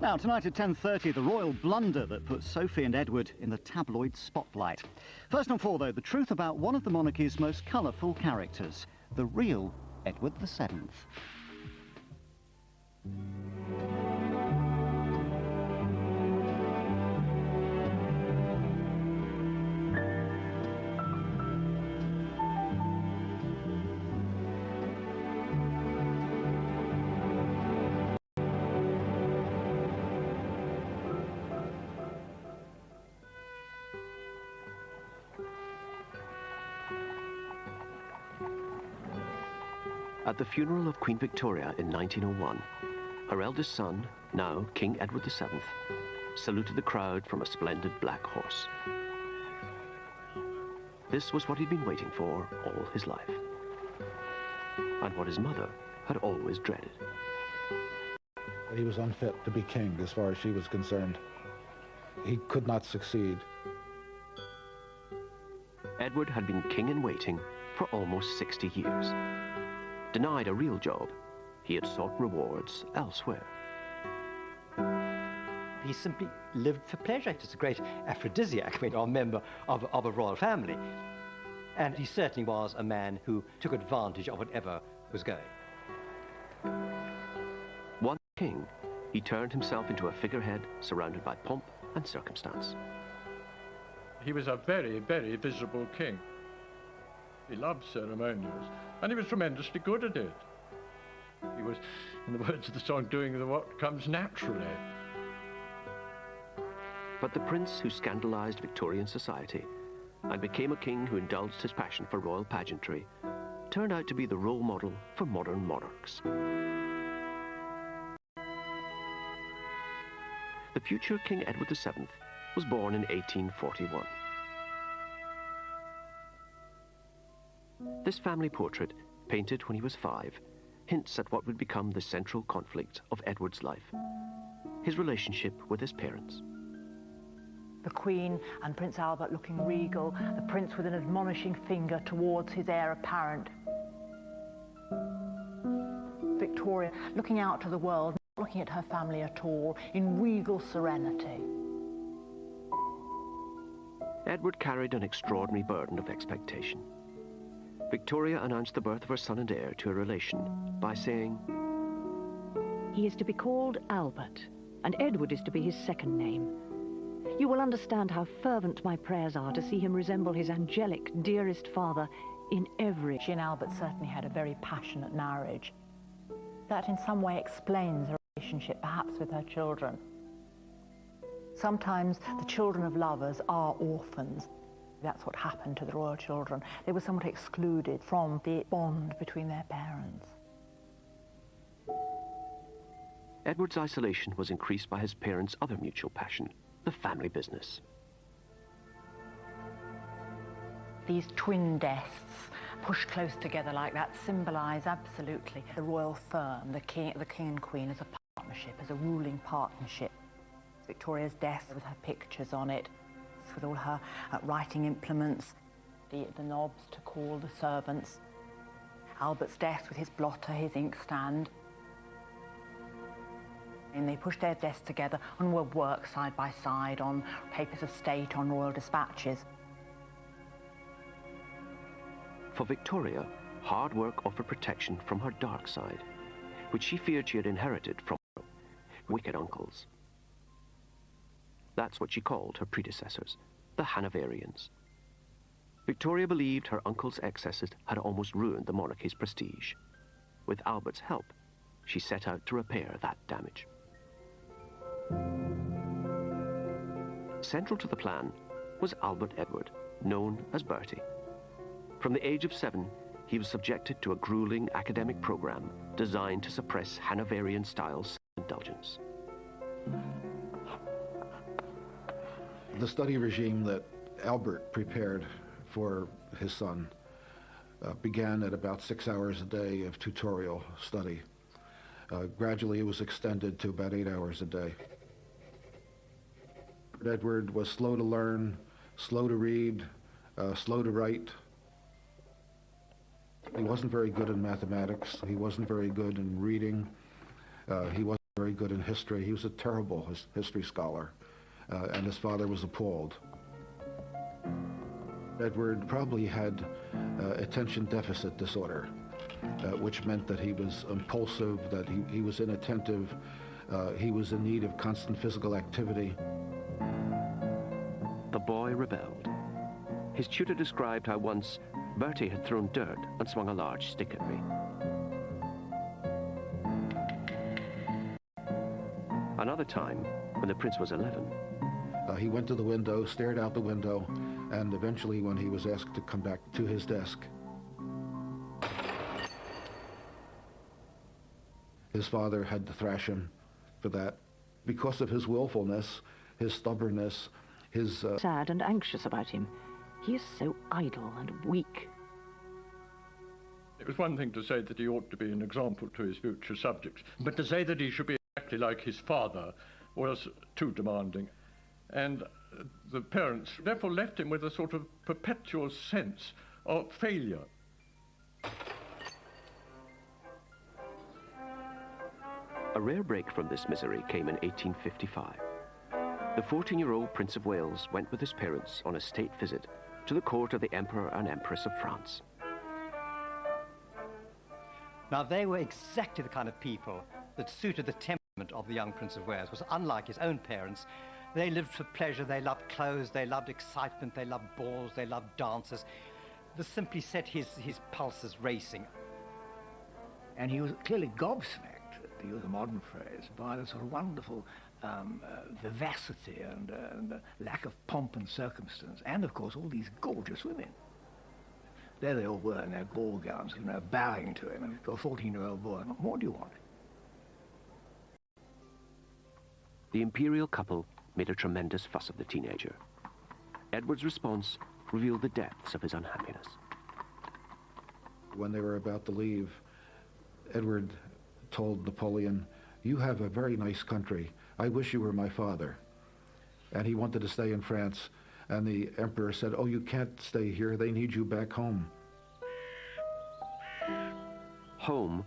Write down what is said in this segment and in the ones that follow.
Now, tonight at 10:30, the royal blunder that put Sophie and Edward in the tabloid spotlight. First and foremost, though, the truth about one of the monarchy's most colourful characters, the real Edward VII. At the funeral of Queen Victoria in 1901, her eldest son, now King Edward VII, saluted the crowd from a splendid black horse. This was what he'd been waiting for all his life, and what his mother had always dreaded. He was unfit to be king as far as she was concerned. He could not succeed. Edward had been king in waiting for almost 60 years. Denied a real job, he had sought rewards elsewhere. He simply lived for pleasure. It was a great aphrodisiac when you're a member of a royal family. And he certainly was a man who took advantage of whatever was going. Once king, he turned himself into a figurehead surrounded by pomp and circumstance. He was a very, very visible king. He loved ceremonials, and he was tremendously good at it. He was, in the words of the song, doing what comes naturally. But the prince who scandalized Victorian society and became a king who indulged his passion for royal pageantry turned out to be the role model for modern monarchs. The future King Edward VII was born in 1841. This family portrait, painted when he was 5, hints at what would become the central conflict of Edward's life, his relationship with his parents. The Queen and Prince Albert looking regal, the Prince with an admonishing finger towards his heir apparent. Victoria looking out to the world, not looking at her family at all, in regal serenity. Edward carried an extraordinary burden of expectation. Victoria announced the birth of her son and heir to a relation by saying, "He is to be called Albert, and Edward is to be his second name. You will understand how fervent my prayers are to see him resemble his angelic, dearest father in every..." She and Albert certainly had a very passionate marriage. That in some way explains her relationship perhaps with her children. Sometimes the children of lovers are orphans. That's what happened to the royal children. They were somewhat excluded from the bond between their parents. Edward's isolation was increased by his parents' other mutual passion, the family business. These twin desks pushed close together like that symbolise absolutely the royal firm, the king and queen as a partnership, as a ruling partnership. Victoria's desk with her pictures on it, with all her writing implements, the knobs to call the servants. Albert's desk with his blotter, his inkstand. And they pushed their desks together and would work side by side on papers of state, on royal dispatches. For Victoria, hard work offered protection from her dark side, which she feared she had inherited from her wicked uncles. That's what she called her predecessors, the Hanoverians. Victoria believed her uncle's excesses had almost ruined the monarchy's prestige. With Albert's help, she set out to repair that damage. Central to the plan was Albert Edward, known as Bertie. From the age of 7, he was subjected to a grueling academic program designed to suppress Hanoverian-style self-indulgence. The study regime that Albert prepared for his son began at about 6 hours a day of tutorial study. Gradually it was extended to about 8 hours a day. Edward was slow to learn, slow to read, slow to write. He wasn't very good in mathematics. He wasn't very good in reading. He wasn't very good in history. He was a terrible history scholar, and his father was appalled. Edward probably had attention deficit disorder, which meant that he was impulsive, that he was inattentive, he was in need of constant physical activity. The boy rebelled. His tutor described how once Bertie had thrown dirt and swung a large stick at me. Another time, when the prince was 11, he went to the window, stared out the window, and eventually when he was asked to come back to his desk, his father had to thrash him for that because of his willfulness, his stubbornness, his... Sad and anxious about him. He is so idle and weak. It was one thing to say that he ought to be an example to his future subjects, but to say that he should be exactly like his father was too demanding. And the parents therefore left him with a sort of perpetual sense of failure. A rare break from this misery came in 1855. The 14-year-old Prince of Wales went with his parents on a state visit to the court of the Emperor and Empress of France. Now, they were exactly the kind of people that suited the temperament of the young Prince of Wales. It was unlike his own parents. They lived for pleasure, they loved clothes, they loved excitement, they loved balls, they loved dances. This simply set his pulses racing. And he was clearly gobsmacked, to use a modern phrase, by the sort of wonderful vivacity and lack of pomp and circumstance, and of course all these gorgeous women. There they all were in their ball gowns, you know, bowing to him, and to a 14-year-old boy, what more do you want? The imperial couple made a tremendous fuss of the teenager. Edward's response revealed the depths of his unhappiness. When they were about to leave, Edward told Napoleon, "You have a very nice country. I wish you were my father." And he wanted to stay in France. And the emperor said, "Oh, you can't stay here. They need you back home." Home,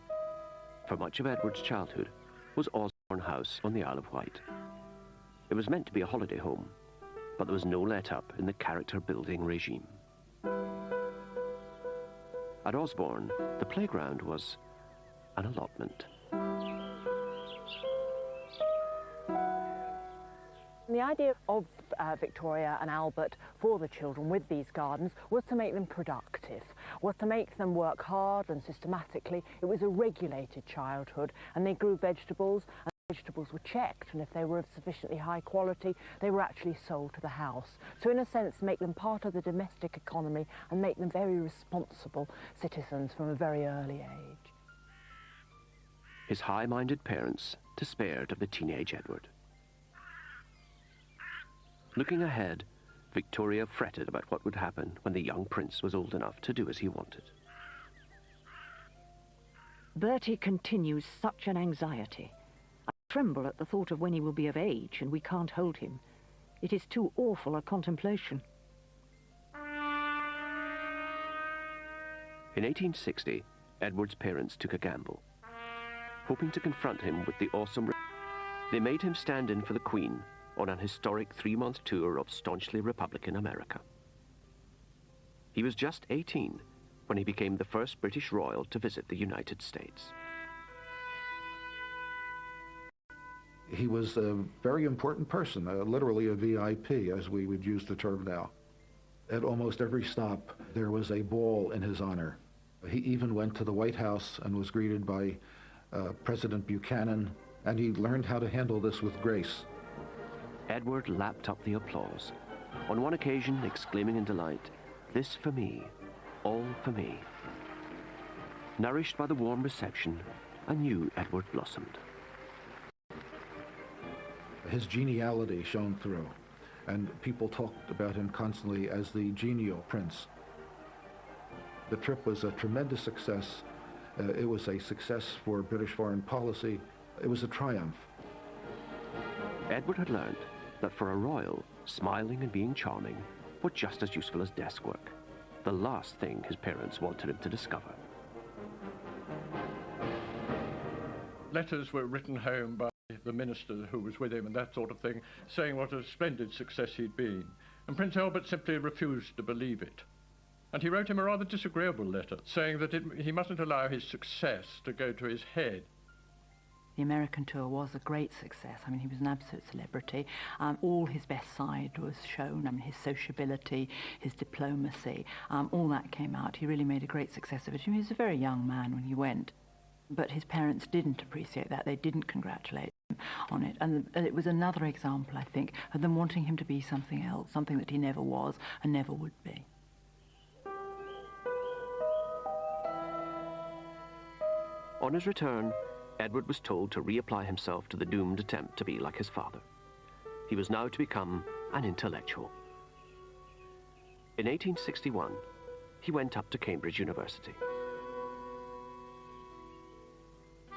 for much of Edward's childhood, was Osborne House on the Isle of Wight. It was meant to be a holiday home, but there was no let-up in the character-building regime. At Osborne, the playground was an allotment. The idea of Victoria and Albert for the children with these gardens was to make them productive, was to make them work hard and systematically. It was a regulated childhood, and they grew vegetables, and vegetables were checked, and if they were of sufficiently high quality, they were actually sold to the house. So in a sense, make them part of the domestic economy and make them very responsible citizens from a very early age. His high-minded parents despaired of the teenage Edward. Looking ahead, Victoria fretted about what would happen when the young prince was old enough to do as he wanted. Bertie continues such an anxiety. I tremble at the thought of when he will be of age and we can't hold him. It is too awful a contemplation. In 1860, Edward's parents took a gamble. Hoping to confront him with the awesome... They made him stand in for the Queen on an historic 3-month tour of staunchly Republican America. He was just 18 when he became the first British royal to visit the United States. He was a very important person, literally a VIP, as we would use the term now. At almost every stop, there was a ball in his honor. He even went to the White House and was greeted by President Buchanan, and he learned how to handle this with grace. Edward lapped up the applause, on one occasion exclaiming in delight, "This for me, all for me." Nourished by the warm reception, a new Edward blossomed. His geniality shone through, and people talked about him constantly as the genial prince. The trip was a tremendous success. It was a success for British foreign policy. It was a triumph. Edward had learned that for a royal, smiling and being charming were just as useful as desk work, the last thing his parents wanted him to discover. Letters were written home by the minister who was with him and that sort of thing, saying what a splendid success he'd been. And Prince Albert simply refused to believe it. And he wrote him a rather disagreeable letter, saying that he mustn't allow his success to go to his head. The American tour was a great success. I mean, he was an absolute celebrity. All his best side was shown. I mean, his sociability, his diplomacy, all that came out. He really made a great success of it. He was a very young man when he went. But his parents didn't appreciate that. They didn't congratulate him on it. And it was another example, I think, of them wanting him to be something else, something that he never was and never would be. On his return, Edward was told to reapply himself to the doomed attempt to be like his father. He was now to become an intellectual. In 1861, he went up to Cambridge University.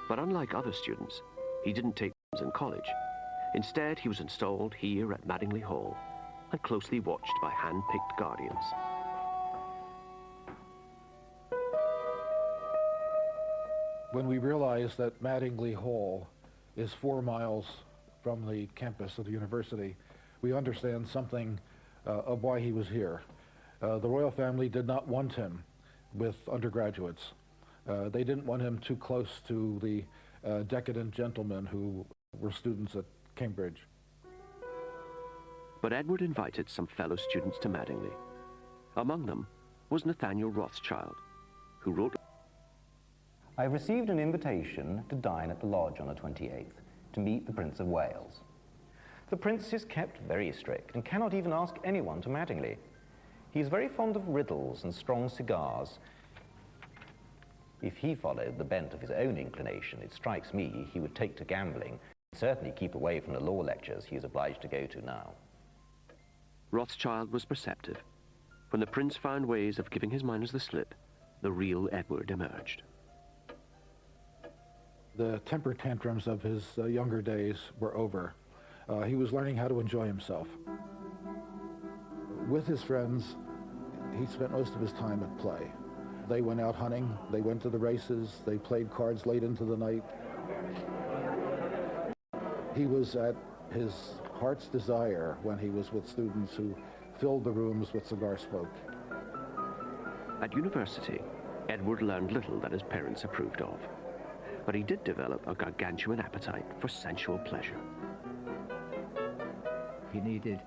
But unlike other students, he didn't take lessons in college. Instead, he was installed here at Madingley Hall and closely watched by hand-picked guardians. When we realized that Madingley Hall is 4 miles from the campus of the university, we understand something of why he was here. The royal family did not want him with undergraduates. They didn't want him too close to the decadent gentlemen who were students at Cambridge. But Edward invited some fellow students to Madingley. Among them was Nathaniel Rothschild, who wrote, I have received an invitation to dine at the lodge on the 28th to meet the Prince of Wales. The Prince is kept very strict and cannot even ask anyone to Madingley. He is very fond of riddles and strong cigars. If he followed the bent of his own inclination, it strikes me he would take to gambling and certainly keep away from the law lectures he is obliged to go to now. Rothschild was perceptive. When the Prince found ways of giving his miners the slip, the real Edward emerged. The temper tantrums of his younger days were over. He was learning how to enjoy himself. With his friends, he spent most of his time at play. They went out hunting, they went to the races, they played cards late into the night. He was at his heart's desire when he was with students who filled the rooms with cigar smoke. At university, Edward learned little that his parents approved of. But he did develop a gargantuan appetite for sensual pleasure. He needed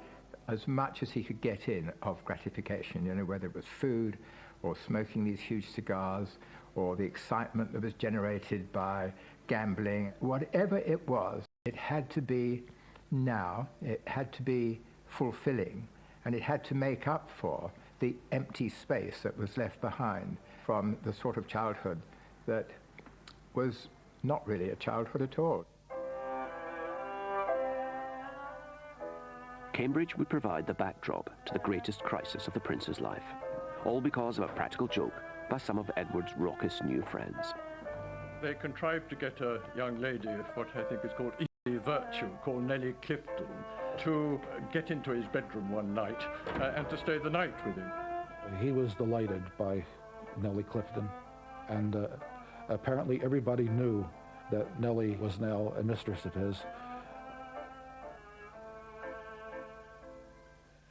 as much as he could get in of gratification, you know, whether it was food or smoking these huge cigars or the excitement that was generated by gambling. Whatever it was, it had to be now, it had to be fulfilling, and it had to make up for the empty space that was left behind from the sort of childhood that was not really a childhood at all. Cambridge would provide the backdrop to the greatest crisis of the Prince's life, all because of a practical joke by some of Edward's raucous new friends. They contrived to get a young lady of what I think is called easy virtue, called Nellie Clifton, to get into his bedroom one night and to stay the night with him. He was delighted by Nellie Clifton, and apparently everybody knew that Nellie was now a mistress of his.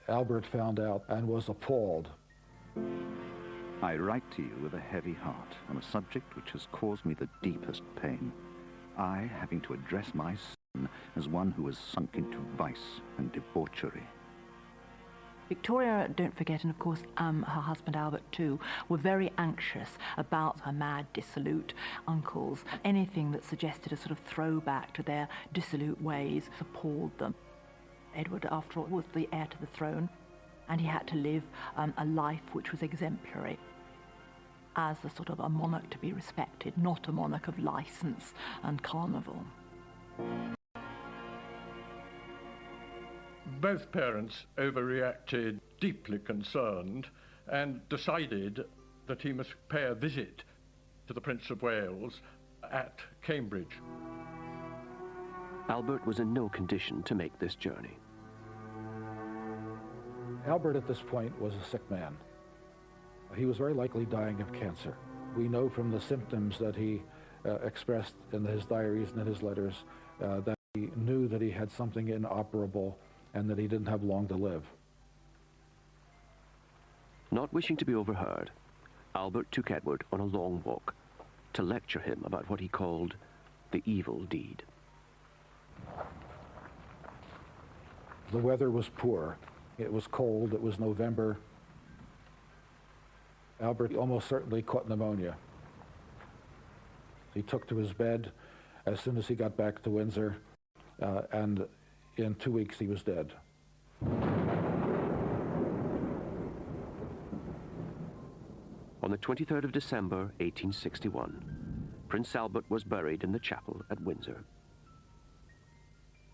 Albert found out and was appalled. I write to you with a heavy heart on a subject which has caused me the deepest pain. I having to address my son as one who has sunk into vice and debauchery. Victoria, don't forget, and of course her husband Albert too, were very anxious about her mad, dissolute uncles. Anything that suggested a sort of throwback to their dissolute ways appalled them. Edward, after all, was the heir to the throne, and he had to live a life which was exemplary, as a sort of a monarch to be respected, not a monarch of license and carnival. Both parents overreacted, deeply concerned, and decided that he must pay a visit to the Prince of Wales at Cambridge. Albert was in no condition to make this journey. Albert at this point was a sick man. He was very likely dying of cancer. We know from the symptoms that he expressed in his diaries and in his letters that He knew that he had something inoperable and that he didn't have long to live. Not wishing to be overheard, Albert took Edward on a long walk to lecture him about what he called the evil deed. The weather was poor. It was cold. It was November. Albert almost certainly caught pneumonia. He took to his bed as soon as he got back to Windsor, and in 2 weeks he was dead. On the 23rd of December, 1861, Prince Albert was buried in the chapel at Windsor.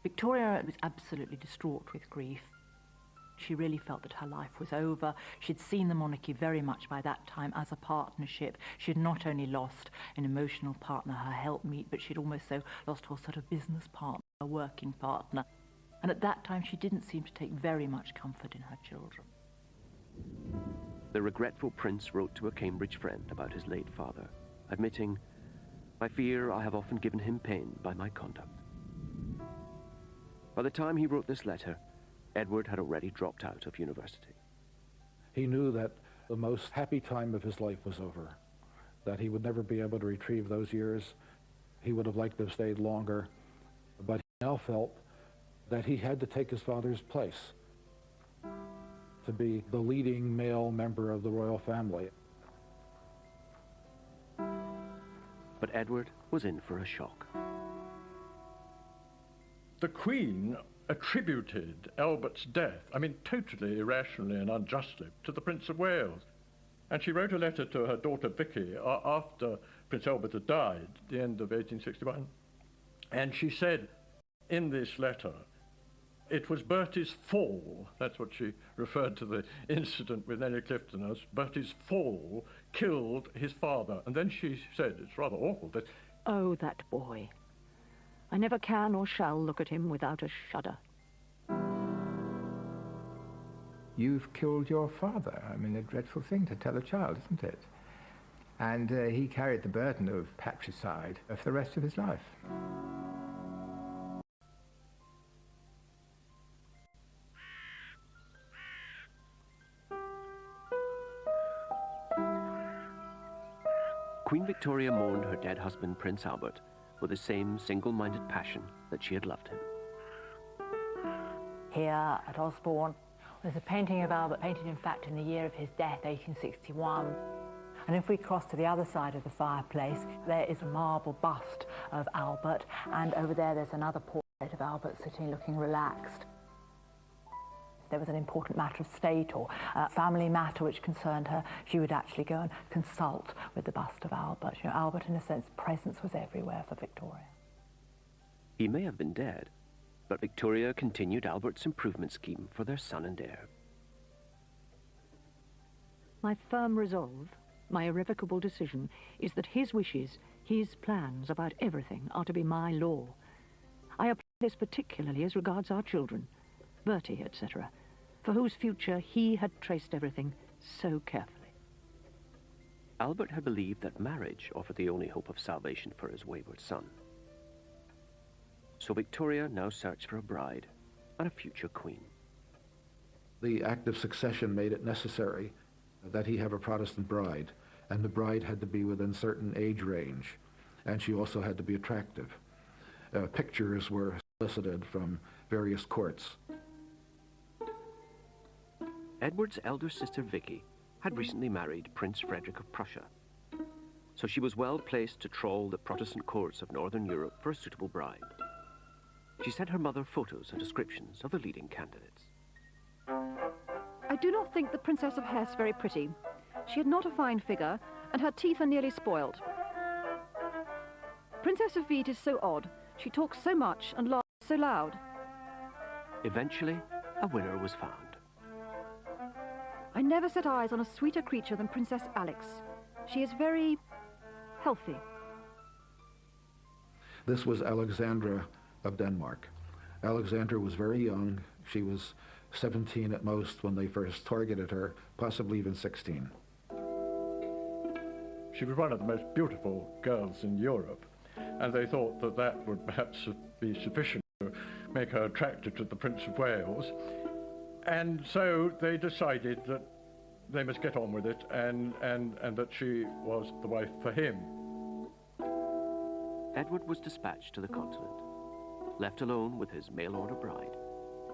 Victoria was absolutely distraught with grief. She really felt that her life was over. She'd seen the monarchy very much by that time as a partnership. She'd not only lost an emotional partner, her helpmeet, but she'd almost so lost her sort of business partner, a working partner. And at that time, she didn't seem to take very much comfort in her children. The regretful prince wrote to a Cambridge friend about his late father, admitting, "I fear I have often given him pain by my conduct." By the time he wrote this letter, Edward had already dropped out of university. He knew that the most happy time of his life was over, that he would never be able to retrieve those years. He would have liked to have stayed longer, but he now felt that he had to take his father's place, to be the leading male member of the royal family. But Edward was in for a shock. The Queen attributed Albert's death, totally irrationally and unjustly, to the Prince of Wales. And she wrote a letter to her daughter Vicky after Prince Albert had died at the end of 1861. And she said in this letter, it was Bertie's fall, that's what she referred to the incident with Nellie Clifton as, Bertie's fall killed his father. And then she said, it's rather awful, that... Oh, that boy. I never can or shall look at him without a shudder. You've killed your father. A dreadful thing to tell a child, isn't it? And he carried the burden of patricide for the rest of his life. Queen Victoria mourned her dead husband, Prince Albert, with the same single-minded passion that she had loved him. Here at Osborne, there's a painting of Albert, painted in fact in the year of his death, 1861. And if we cross to the other side of the fireplace, there is a marble bust of Albert, and over there there's another portrait of Albert sitting looking relaxed. If there was an important matter of state or family matter which concerned her, she would actually go and consult with the bust of Albert. Albert, in a sense, presence was everywhere for Victoria. He may have been dead, but Victoria continued Albert's improvement scheme for their son and heir. My firm resolve, my irrevocable decision, is that his wishes, his plans about everything are to be my law. I apply this particularly as regards our children, Bertie, etc., for whose future he had traced everything so carefully. Albert had believed that marriage offered the only hope of salvation for his wayward son. So Victoria now searched for a bride and a future queen. The Act of Succession made it necessary that he have a Protestant bride, and the bride had to be within certain age range, and she also had to be attractive. Pictures were solicited from various courts. Edward's elder sister Vicky had recently married Prince Frederick of Prussia, so she was well placed to trawl the Protestant courts of Northern Europe for a suitable bride. She sent her mother photos and descriptions of the leading candidates. I do not think the Princess of Hesse very pretty. She had not a fine figure, and her teeth are nearly spoiled. Princess of Wied is so odd. She talks so much and laughs so loud. Eventually, a winner was found. I never set eyes on a sweeter creature than Princess Alex. She is very healthy. This was Alexandra of Denmark. Alexandra was very young. She was 17 at most when they first targeted her, possibly even 16. She was one of the most beautiful girls in Europe, and they thought that that would perhaps be sufficient make her attracted to the Prince of Wales. And so they decided that they must get on with it and that she was the wife for him. Edward was dispatched to the continent. Left alone with his mail-order bride,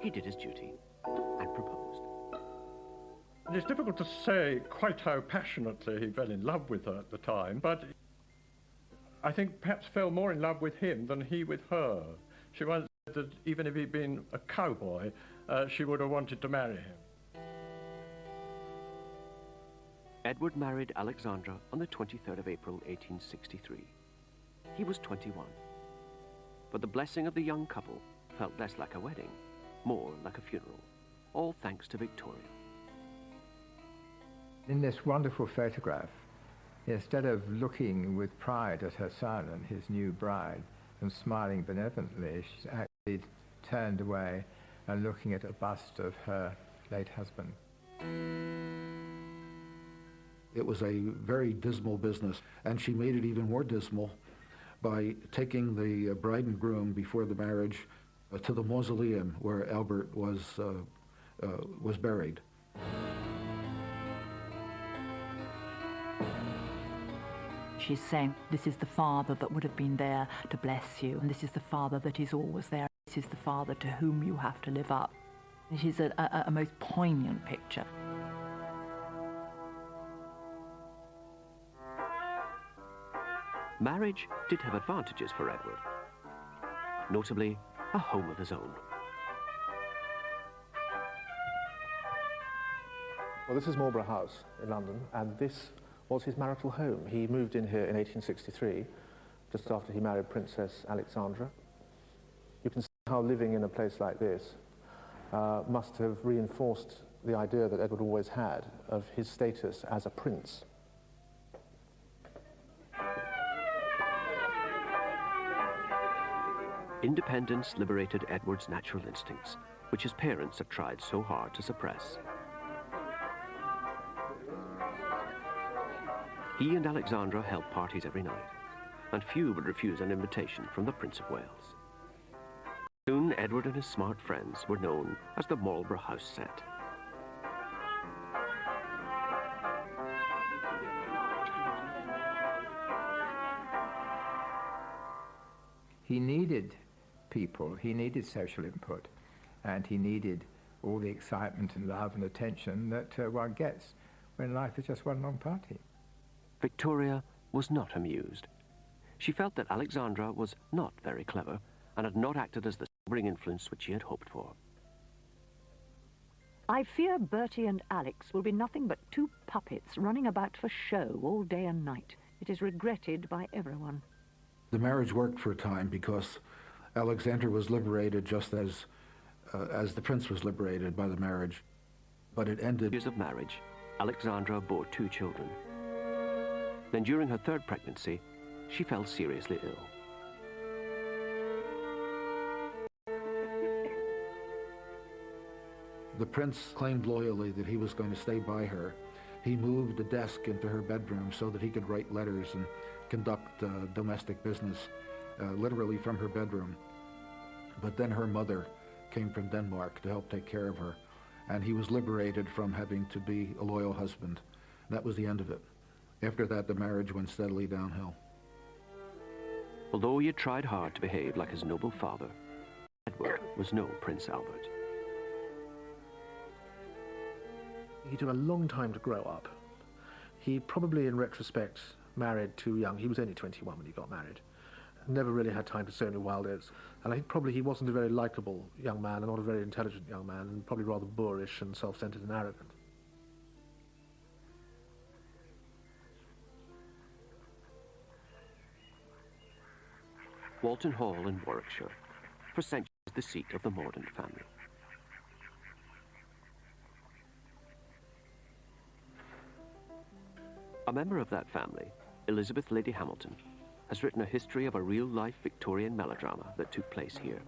he did his duty and proposed. It's difficult to say quite how passionately he fell in love with her at the time, but I think perhaps fell more in love with him than he with her. She once said that even if he'd been a cowboy, she would have wanted to marry him. Edward married Alexandra on the 23rd of April, 1863. He was 21. But the blessing of the young couple felt less like a wedding, more like a funeral, all thanks to Victoria. In this wonderful photograph, instead of looking with pride at her son and his new bride and smiling benevolently, she's actually turned away and looking at a bust of her late husband. It was a very dismal business, and she made it even more dismal by taking the bride and groom before the marriage to the mausoleum where Albert was buried. She's saying, this is the father that would have been there to bless you, and this is the father that is always there. This is the father to whom you have to live up. It is a most poignant picture. Marriage did have advantages for Edward, notably a home of his own. Well, this is Marlborough House in London, and this was his marital home. He moved in here in 1863, just after he married Princess Alexandra. You can see how living in a place like this must have reinforced the idea that Edward always had of his status as a prince. Independence liberated Edward's natural instincts, which his parents had tried so hard to suppress. He and Alexandra held parties every night, and few would refuse an invitation from the Prince of Wales. Soon, Edward and his smart friends were known as the Marlborough House set. He needed people, he needed social input, and he needed all the excitement and love and attention that one gets when life is just one long party. Victoria was not amused. She felt that Alexandra was not very clever and had not acted as the sobering influence which she had hoped for. I fear Bertie and Alex will be nothing but two puppets running about for show all day and night. It is regretted by everyone. The marriage worked for a time because Alexandra was liberated just as the prince was liberated by the marriage, but it ended. Years of marriage, Alexandra bore 2 children. Then during her 3rd pregnancy, she fell seriously ill. The prince claimed loyally that he was going to stay by her. He moved a desk into her bedroom so that he could write letters and conduct domestic business, literally from her bedroom. But then her mother came from Denmark to help take care of her, and he was liberated from having to be a loyal husband. That was the end of it. After that, the marriage went steadily downhill. Although he had tried hard to behave like his noble father, Edward was no Prince Albert. He took a long time to grow up. He probably, in retrospect, married too young. He was only 21 when he got married. Never really had time to sow any wild oats. And I think probably he wasn't a very likable young man and not a very intelligent young man, and probably rather boorish and self-centered and arrogant. Walton Hall in Warwickshire, for centuries the seat of the Mordaunt family. A member of that family, Elizabeth Lady Hamilton, has written a history of a real-life Victorian melodrama that took place here.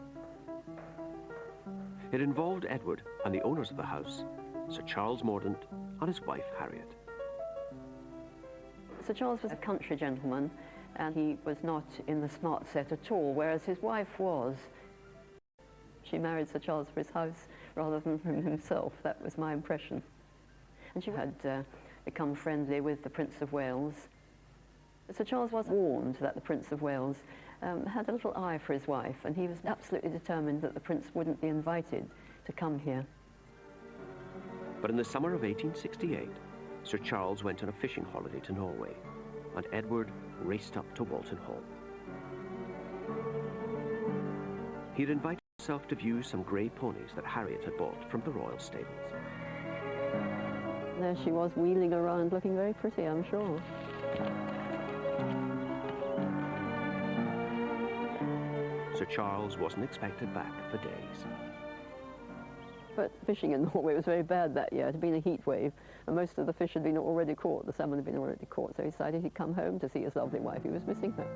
It involved Edward and the owners of the house, Sir Charles Mordaunt and his wife Harriet. Sir Charles was a country gentleman, and he was not in the smart set at all, whereas his wife was. She married Sir Charles for his house rather than for himself. That was my impression. And she had become friendly with the Prince of Wales. Sir Charles was warned that the Prince of Wales had a little eye for his wife, and he was absolutely determined that the Prince wouldn't be invited to come here. But in the summer of 1868, Sir Charles went on a fishing holiday to Norway, and Edward raced up to Walton Hall. He had invited himself to view some grey ponies that Harriet had bought from the royal stables. There she was, wheeling around, looking very pretty, I'm sure. Sir Charles wasn't expected back for days. But fishing in Norway was very bad that year. It had been a heat wave, and most of the fish had been already caught. The salmon had been already caught, so he decided he'd come home to see his lovely wife. He was missing her.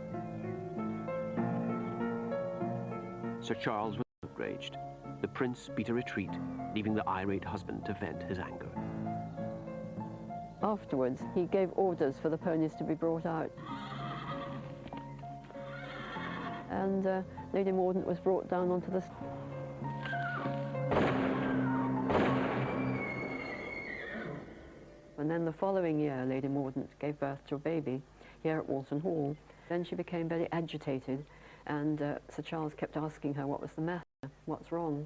Sir Charles was outraged. The prince beat a retreat, leaving the irate husband to vent his anger. Afterwards, he gave orders for the ponies to be brought out. And Lady Mordaunt was brought down onto the... And then the following year, Lady Mordaunt gave birth to a baby here at Walton Hall. Then she became very agitated, and Sir Charles kept asking her what was the matter, what's wrong.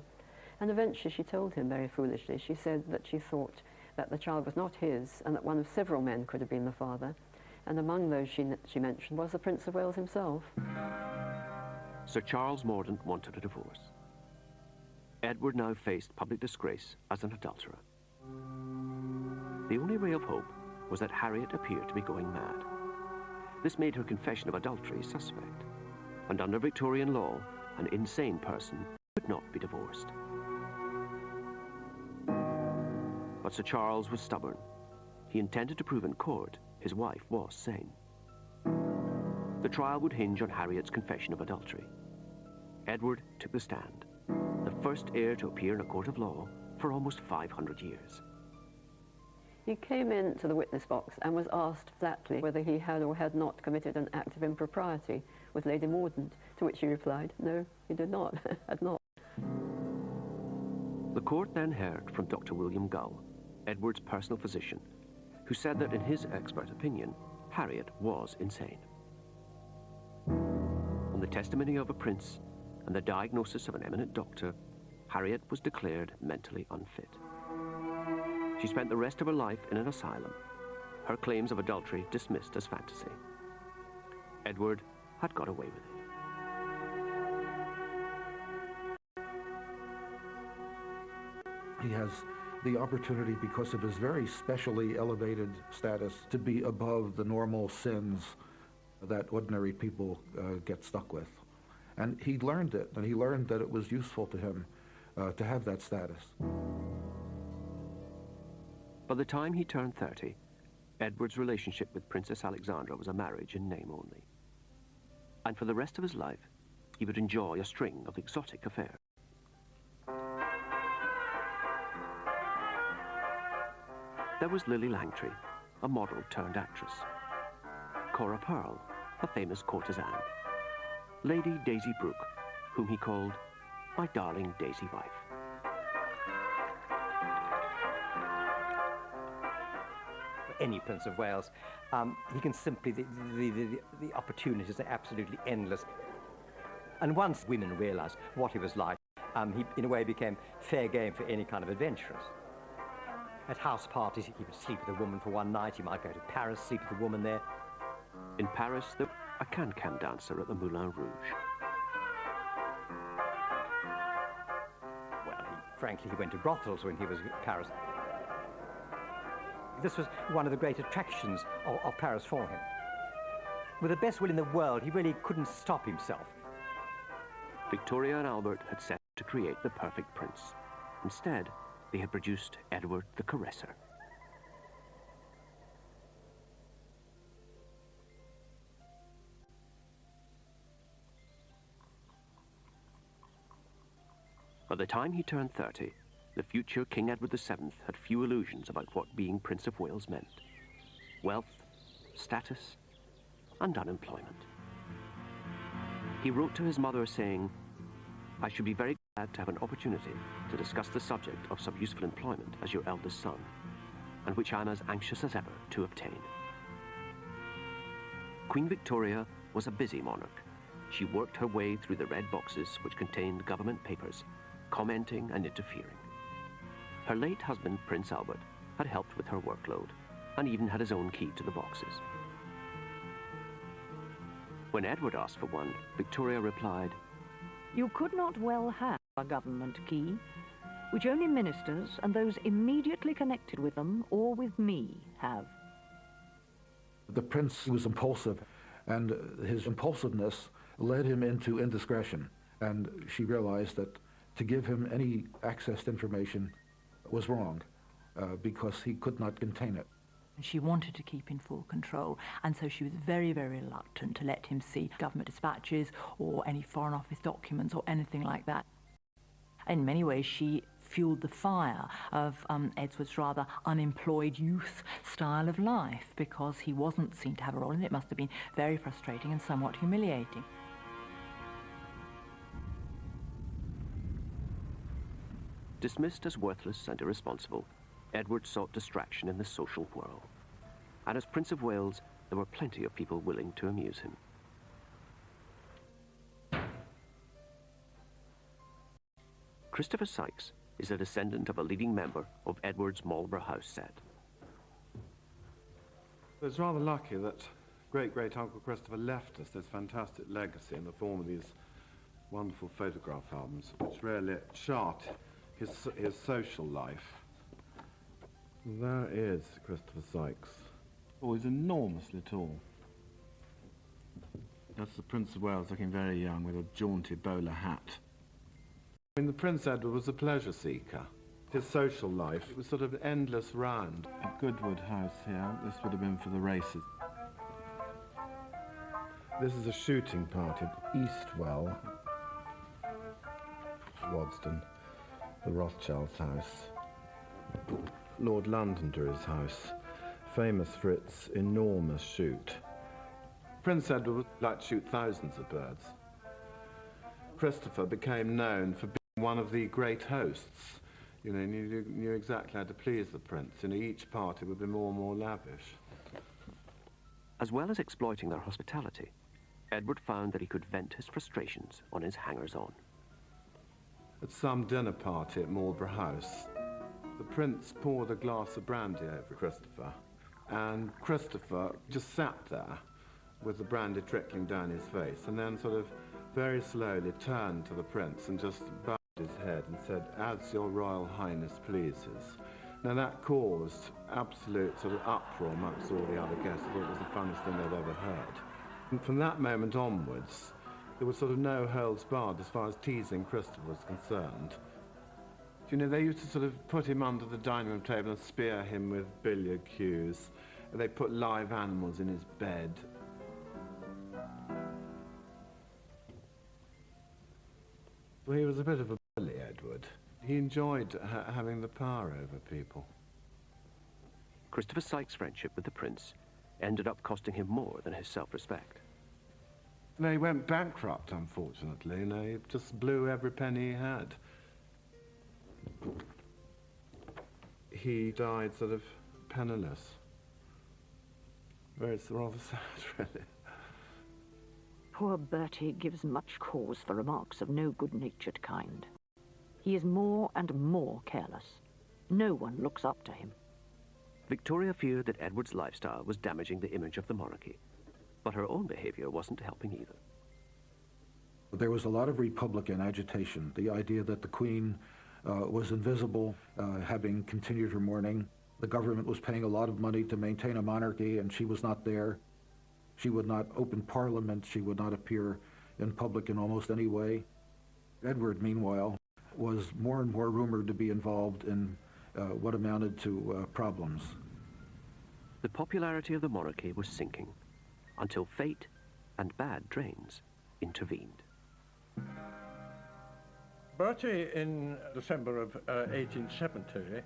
And eventually she told him very foolishly. She said that she thought that the child was not his, and that one of several men could have been the father. And among those she mentioned was the Prince of Wales himself. Sir Charles Mordaunt wanted a divorce. Edward now faced public disgrace as an adulterer. The only ray of hope was that Harriet appeared to be going mad. This made her confession of adultery suspect, and under Victorian law, an insane person could not be divorced. But Sir Charles was stubborn. He intended to prove in court his wife was sane. The trial would hinge on Harriet's confession of adultery. Edward took the stand, the first heir to appear in a court of law for almost 500 years. He came into the witness box and was asked flatly whether he had or had not committed an act of impropriety with Lady Mordaunt, to which he replied, no, he did not, had not. The court then heard from Dr. William Gull, Edward's personal physician, who said that in his expert opinion, Harriet was insane. On the testimony of a prince and the diagnosis of an eminent doctor, Harriet was declared mentally unfit. She spent the rest of her life in an asylum, her claims of adultery dismissed as fantasy. Edward had got away with it. He has the opportunity, because of his very specially elevated status, to be above the normal sins that ordinary people get stuck with. And he learned it, and he learned that it was useful to him to have that status. By the time he turned 30, Edward's relationship with Princess Alexandra was a marriage in name only. And for the rest of his life, he would enjoy a string of exotic affairs. There was Lily Langtry, a model turned actress. Cora Pearl, a famous courtesan. Lady Daisy Brooke, whom he called my darling Daisy wife. Any Prince of Wales, he can simply, the opportunities are absolutely endless. And once women realised what he was like, he in a way became fair game for any kind of adventurers. At house parties, he would sleep with a woman for one night. He might go to Paris, sleep with a woman there. In Paris, there was a can-can dancer at the Moulin Rouge. Well, frankly, he went to brothels when he was in Paris. This was one of the great attractions of Paris for him. With the best will in the world, he really couldn't stop himself. Victoria and Albert had set to create the perfect prince. Instead, they had produced Edward the Caresser. By the time he turned 30, the future King Edward VII had few illusions about what being Prince of Wales meant. Wealth, status, and unemployment. He wrote to his mother saying, "I should be very glad to have an opportunity to discuss the subject of some useful employment as your eldest son, and which I am as anxious as ever to obtain. Queen Victoria was a busy monarch. She worked her way through the red boxes which contained government papers, commenting and interfering. Her late husband, Prince Albert, had helped with her workload, and even had his own key to the boxes. When Edward asked for one, Victoria replied, "You could not well have a government key, which only ministers and those immediately connected with them or with me have." The prince was impulsive, and his impulsiveness led him into indiscretion, and she realized that to give him any access to information was wrong, because he could not contain it. She wanted to keep in full control, and so she was very, very reluctant to let him see government dispatches or any Foreign Office documents or anything like that. In many ways, she fueled the fire of Edward's rather unemployed youth style of life, because he wasn't seen to have a role in it. It must have been very frustrating and somewhat humiliating. Dismissed as worthless and irresponsible, Edward sought distraction in the social whirl. And as Prince of Wales, there were plenty of people willing to amuse him. Christopher Sykes is a descendant of a leading member of Edward's Marlborough House set. It's rather lucky that great-great-uncle Christopher left us this fantastic legacy in the form of these wonderful photograph albums, which really chart his social life. There is Christopher Sykes. Oh, he's enormously tall. That's the Prince of Wales, looking very young, with a jaunty bowler hat. I mean, the Prince Edward was a pleasure seeker. His social life, it was sort of an endless round. At Goodwood House here, this would have been for the races. This is a shooting party at Eastwell, Wadston, the Rothschilds' house. Lord Londonderry's house, famous for its enormous shoot. Prince Edward would like to shoot thousands of birds. Christopher became known for being one of the great hosts. You know, knew exactly how to please the prince. You know, each party would be more and more lavish. As well as exploiting their hospitality, Edward found that he could vent his frustrations on his hangers-on. At some dinner party at Marlborough House, the prince poured a glass of brandy over Christopher, and Christopher just sat there with the brandy trickling down his face, and then sort of very slowly turned to the prince and just bowed his head and said, "As your Royal Highness pleases." Now that caused absolute sort of uproar amongst all the other guests. I thought it was the funniest thing they'd ever heard. And from that moment onwards, there was sort of no holds barred as far as teasing Christopher was concerned. You know, they used to sort of put him under the dining room table and spear him with billiard cues. And they put live animals in his bed. Well, he was a bit of a bully, Edward. He enjoyed having the power over people. Christopher Sykes' friendship with the prince ended up costing him more than his self-respect. No, he went bankrupt, unfortunately. You know, he just blew every penny he had. He died sort of penniless. It's rather sad, really. Poor Bertie gives much cause for remarks of no good-natured kind. He is more and more careless. No one looks up to him. Victoria feared that Edward's lifestyle was damaging the image of the monarchy, but her own behavior wasn't helping either. There was a lot of Republican agitation, the idea that the Queen was invisible, having continued her mourning. The government was paying a lot of money to maintain a monarchy, and she was not there. She would not open Parliament. She would not appear in public in almost any way. Edward, meanwhile, was more and more rumored to be involved in what amounted to problems. The popularity of the monarchy was sinking until fate and bad drains intervened. Bertie, in December of 1870,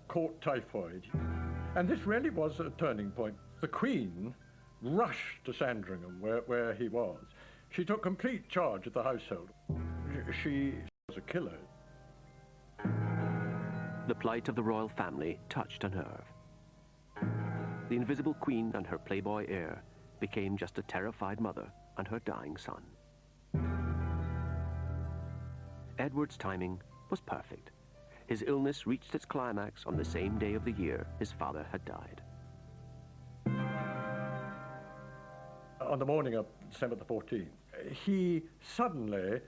caught typhoid, and this really was a turning point. The Queen rushed to Sandringham, where he was. She took complete charge of the household. She a killer. The plight of the royal family touched a nerve. The invisible queen and her playboy heir became just a terrified mother and her dying son. Edward's timing was perfect. His illness reached its climax on the same day of the year his father had died. On the morning of December the 14th, he suddenly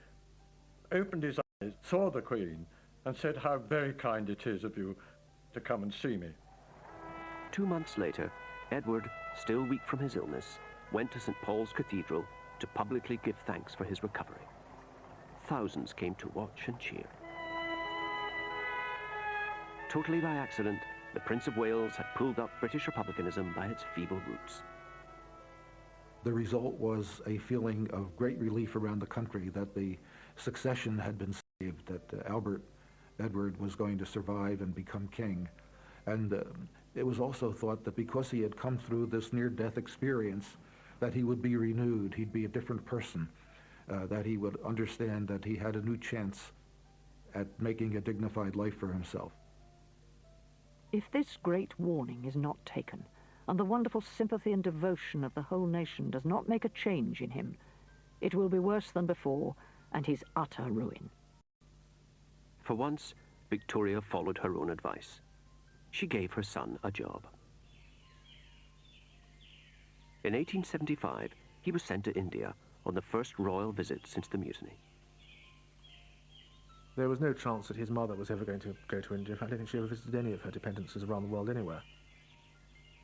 opened his eyes, saw the Queen, and said how very kind it is of you to come and see me. 2 months later, Edward, still weak from his illness, went to St. Paul's Cathedral to publicly give thanks for his recovery. Thousands came to watch and cheer. Totally by accident, the Prince of Wales had pulled up British republicanism by its feeble roots. The result was a feeling of great relief around the country that the succession had been saved, that Edward was going to survive and become king. And it was also thought that because he had come through this near-death experience, that he would be renewed, he'd be a different person, that he would understand that he had a new chance at making a dignified life for himself. If this great warning is not taken, and the wonderful sympathy and devotion of the whole nation does not make a change in him, it will be worse than before, and his utter ruin. For once, Victoria followed her own advice. She gave her son a job. In 1875, he was sent to India on the first royal visit since the mutiny. There was no chance that his mother was ever going to go to India. In fact, I don't think she ever visited any of her dependencies around the world anywhere.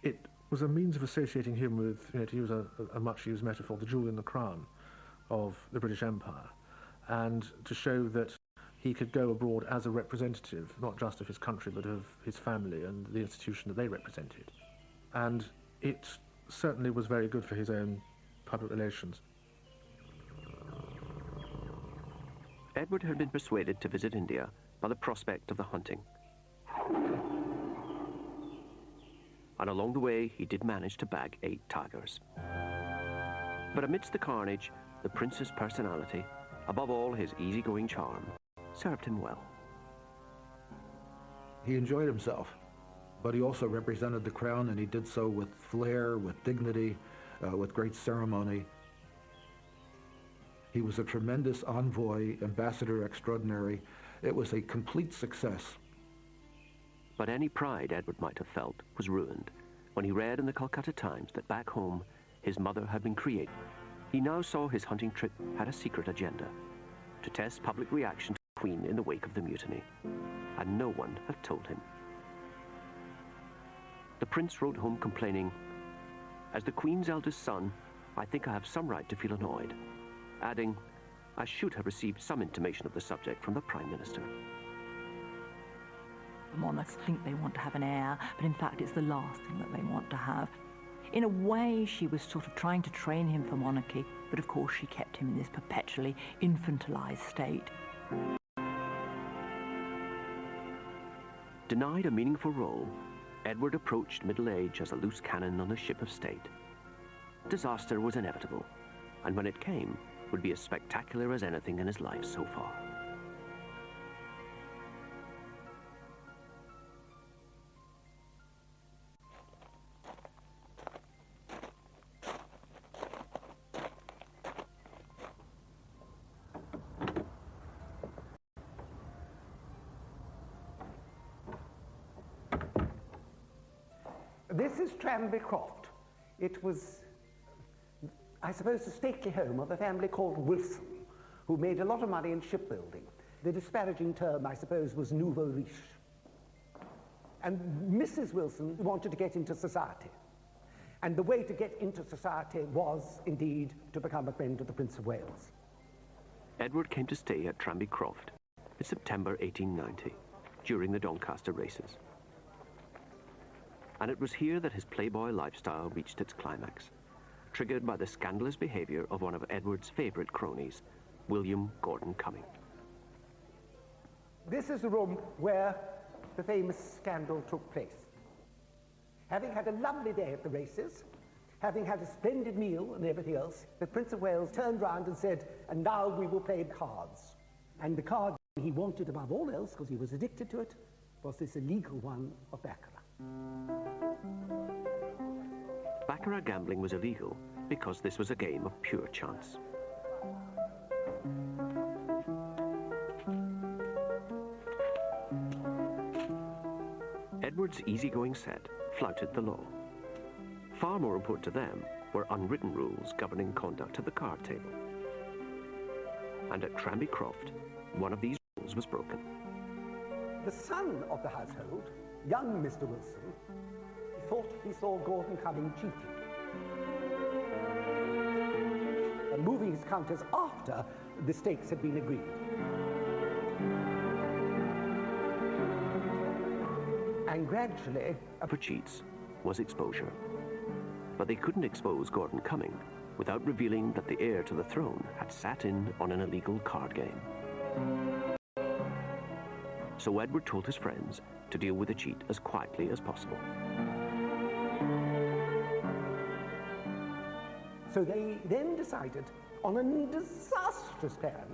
It was a means of associating him with, to use a much-used metaphor, the jewel in the crown of the British Empire, and to show that he could go abroad as a representative, not just of his country, but of his family and the institution that they represented. And it certainly was very good for his own public relations. Edward had been persuaded to visit India by the prospect of the hunting. And along the way, he did manage to bag 8 tigers. But amidst the carnage, the prince's personality, above all his easygoing charm, served him well. He enjoyed himself, but he also represented the crown, and he did so with flair, with dignity, with great ceremony. He was a tremendous envoy, ambassador extraordinary. It was a complete success. But any pride Edward might have felt was ruined when he read in the Calcutta Times that back home his mother had been created. He now saw his hunting trip had a secret agenda, to test public reaction to the Queen in the wake of the mutiny, and no one had told him. The prince wrote home complaining, "As the Queen's eldest son, I think I have some right to feel annoyed," adding, "I should have received some intimation of the subject from the Prime Minister." The monarchs think they want to have an heir, but in fact it's the last thing that they want to have. In a way, she was sort of trying to train him for monarchy, but of course she kept him in this perpetually infantilized state. Denied a meaningful role, Edward approached middle age as a loose cannon on a ship of state. Disaster was inevitable, and when it came, would be as spectacular as anything in his life so far. This is Tranby Croft. It was, I suppose, the stately home of a family called Wilson, who made a lot of money in shipbuilding. The disparaging term, I suppose, was nouveau riche. And Mrs. Wilson wanted to get into society. And the way to get into society was, indeed, to become a friend of the Prince of Wales. Edward came to stay at Tranby Croft in September 1890, during the Doncaster races. And it was here that his playboy lifestyle reached its climax, triggered by the scandalous behavior of one of Edward's favorite cronies, William Gordon Cumming. This is the room where the famous scandal took place. Having had a lovely day at the races, having had a splendid meal and everything else, the Prince of Wales turned round and said, "And now we will play cards." And the cards he wanted above all else, because he was addicted to it, was this illegal one of baccarat. Baccarat gambling was illegal because this was a game of pure chance. Edward's easygoing set flouted the law. Far more important to them were unwritten rules governing conduct at the card table. And at Tranby Croft, one of these rules was broken. The son of the household, young Mr. Wilson, thought he saw Gordon Cumming cheating, and moving his counters after the stakes had been agreed. And gradually... For cheats was exposure. But they couldn't expose Gordon Cumming without revealing that the heir to the throne had sat in on an illegal card game. So Edward told his friends to deal with the cheat as quietly as possible. So they then decided on a disastrous plan,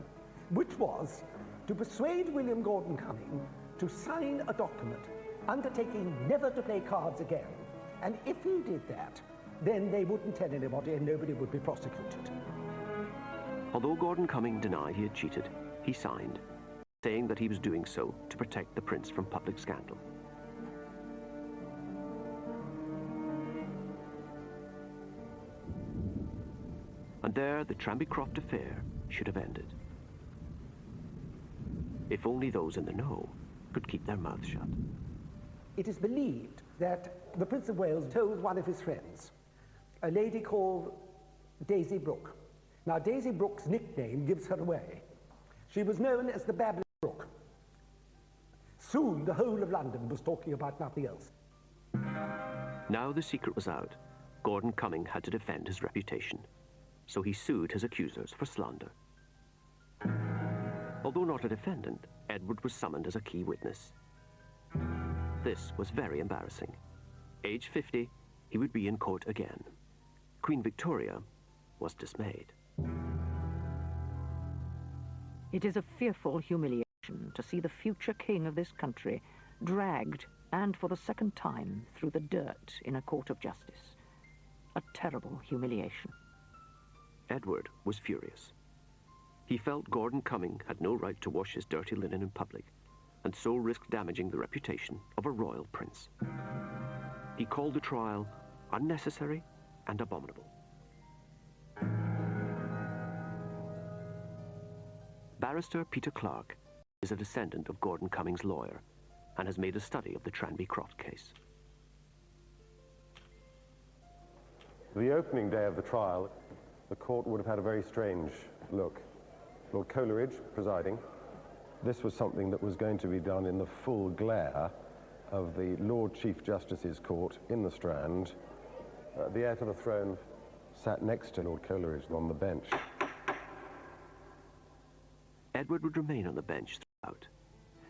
which was to persuade William Gordon Cumming to sign a document undertaking never to play cards again. And if he did that, then they wouldn't tell anybody and nobody would be prosecuted. Although Gordon Cumming denied he had cheated, he signed, saying that he was doing so to protect the prince from public scandal. And there the Tranby Croft affair should have ended. If only those in the know could keep their mouths shut. It is believed that the Prince of Wales told one of his friends, a lady called Daisy Brooke. Now, Daisy Brooke's nickname gives her away. She was known as the Babbling Brook. Soon, the whole of London was talking about nothing else. Now the secret was out. Gordon Cumming had to defend his reputation, so he sued his accusers for slander. Although not a defendant, Edward was summoned as a key witness. This was very embarrassing. Age 50, he would be in court again. Queen Victoria was dismayed. It is a fearful humiliation to see the future king of this country dragged, and for the second time, through the dirt in a court of justice. A terrible humiliation. Edward was furious. He felt Gordon Cumming had no right to wash his dirty linen in public, and so risked damaging the reputation of a royal prince. He called the trial unnecessary and abominable. Barrister Peter Clark is a descendant of Gordon Cumming's lawyer and has made a study of the Tranby Croft case. The opening day of the trial, the court would have had a very strange look. Lord Coleridge presiding. This was something that was going to be done in the full glare of the Lord Chief Justice's court in the Strand. The heir to the throne sat next to Lord Coleridge on the bench. Edward would remain on the bench throughout.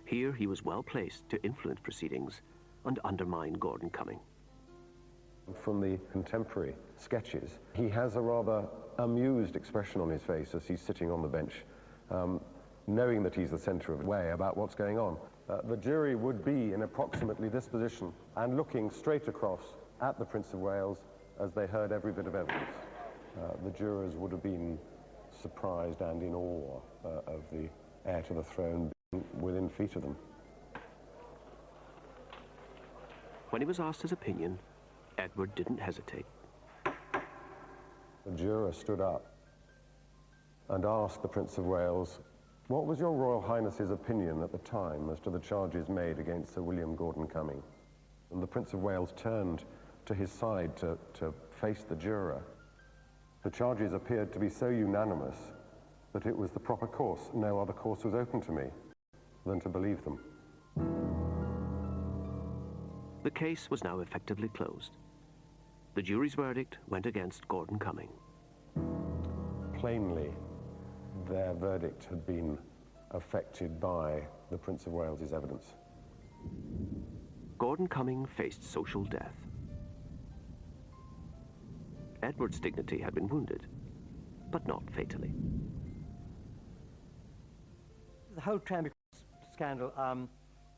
Here he was well placed to influence proceedings and undermine Gordon Cumming. From the contemporary sketches, he has a rather amused expression on his face as he's sitting on the bench, knowing that he's the centre of the way about what's going on. The jury would be in approximately this position and looking straight across at the Prince of Wales as they heard every bit of evidence. The jurors would have been surprised and in awe of the heir to the throne being within feet of them. When he was asked his opinion, Edward didn't hesitate. The juror stood up and asked the Prince of Wales, "What was your Royal Highness's opinion at the time as to the charges made against Sir William Gordon Cumming?" And the Prince of Wales turned to his side to face the juror. The charges appeared to be so unanimous that it was the proper course. No other course was open to me than to believe them. The case was now effectively closed. The jury's verdict went against Gordon Cumming. Plainly, their verdict had been affected by the Prince of Wales's evidence. Gordon Cumming faced social death. Edward's dignity had been wounded, but not fatally. The whole Tranby scandal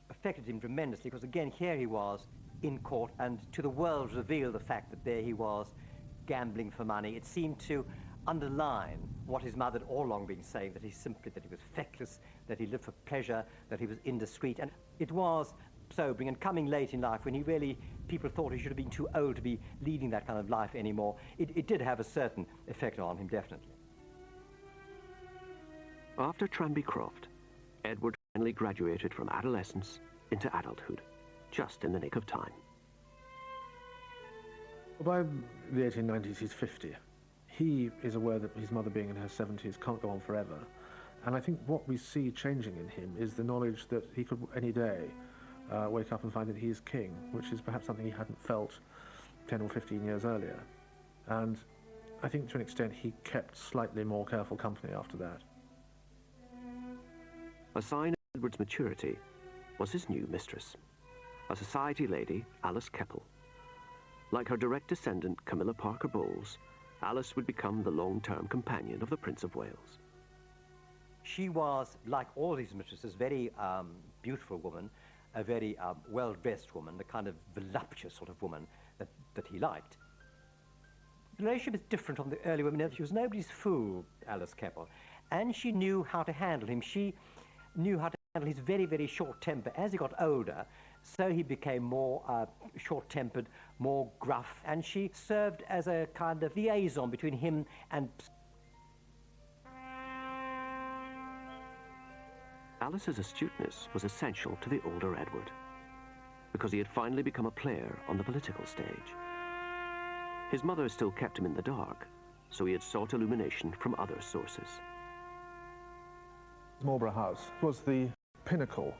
affected him tremendously, because again, here he was in court, and to the world revealed the fact that there he was gambling for money. It seemed to underline what his mother had all along been saying, that he was feckless, that he lived for pleasure, that he was indiscreet. And it was sobering, and coming late in life, when he really, people thought he should have been too old to be leading that kind of life anymore, it did have a certain effect on him, definitely. After Tranby Croft, Edward finally graduated from adolescence into adulthood, just in the nick of time. By the 1890s, he's 50. He is aware that his mother, being in her 70s, can't go on forever. And I think what we see changing in him is the knowledge that he could any day wake up and find that he is king, which is perhaps something he hadn't felt 10 or 15 years earlier. And I think to an extent he kept slightly more careful company after that. A sign of Edward's maturity was his new mistress, a society lady, Alice Keppel. Like her direct descendant, Camilla Parker Bowles, Alice would become the long-term companion of the Prince of Wales. She was, like all his mistresses, very beautiful woman, a very well-dressed woman, the kind of voluptuous sort of woman that he liked. The relationship is different from the early women. She was nobody's fool, Alice Keppel, and she knew how to handle him. She knew how to handle his very, very short temper. As he got older, so he became more short-tempered, more gruff, and she served as a kind of liaison between him and... Alice's astuteness was essential to the older Edward, because he had finally become a player on the political stage. His mother still kept him in the dark, so he had sought illumination from other sources. Marlborough House was the pinnacle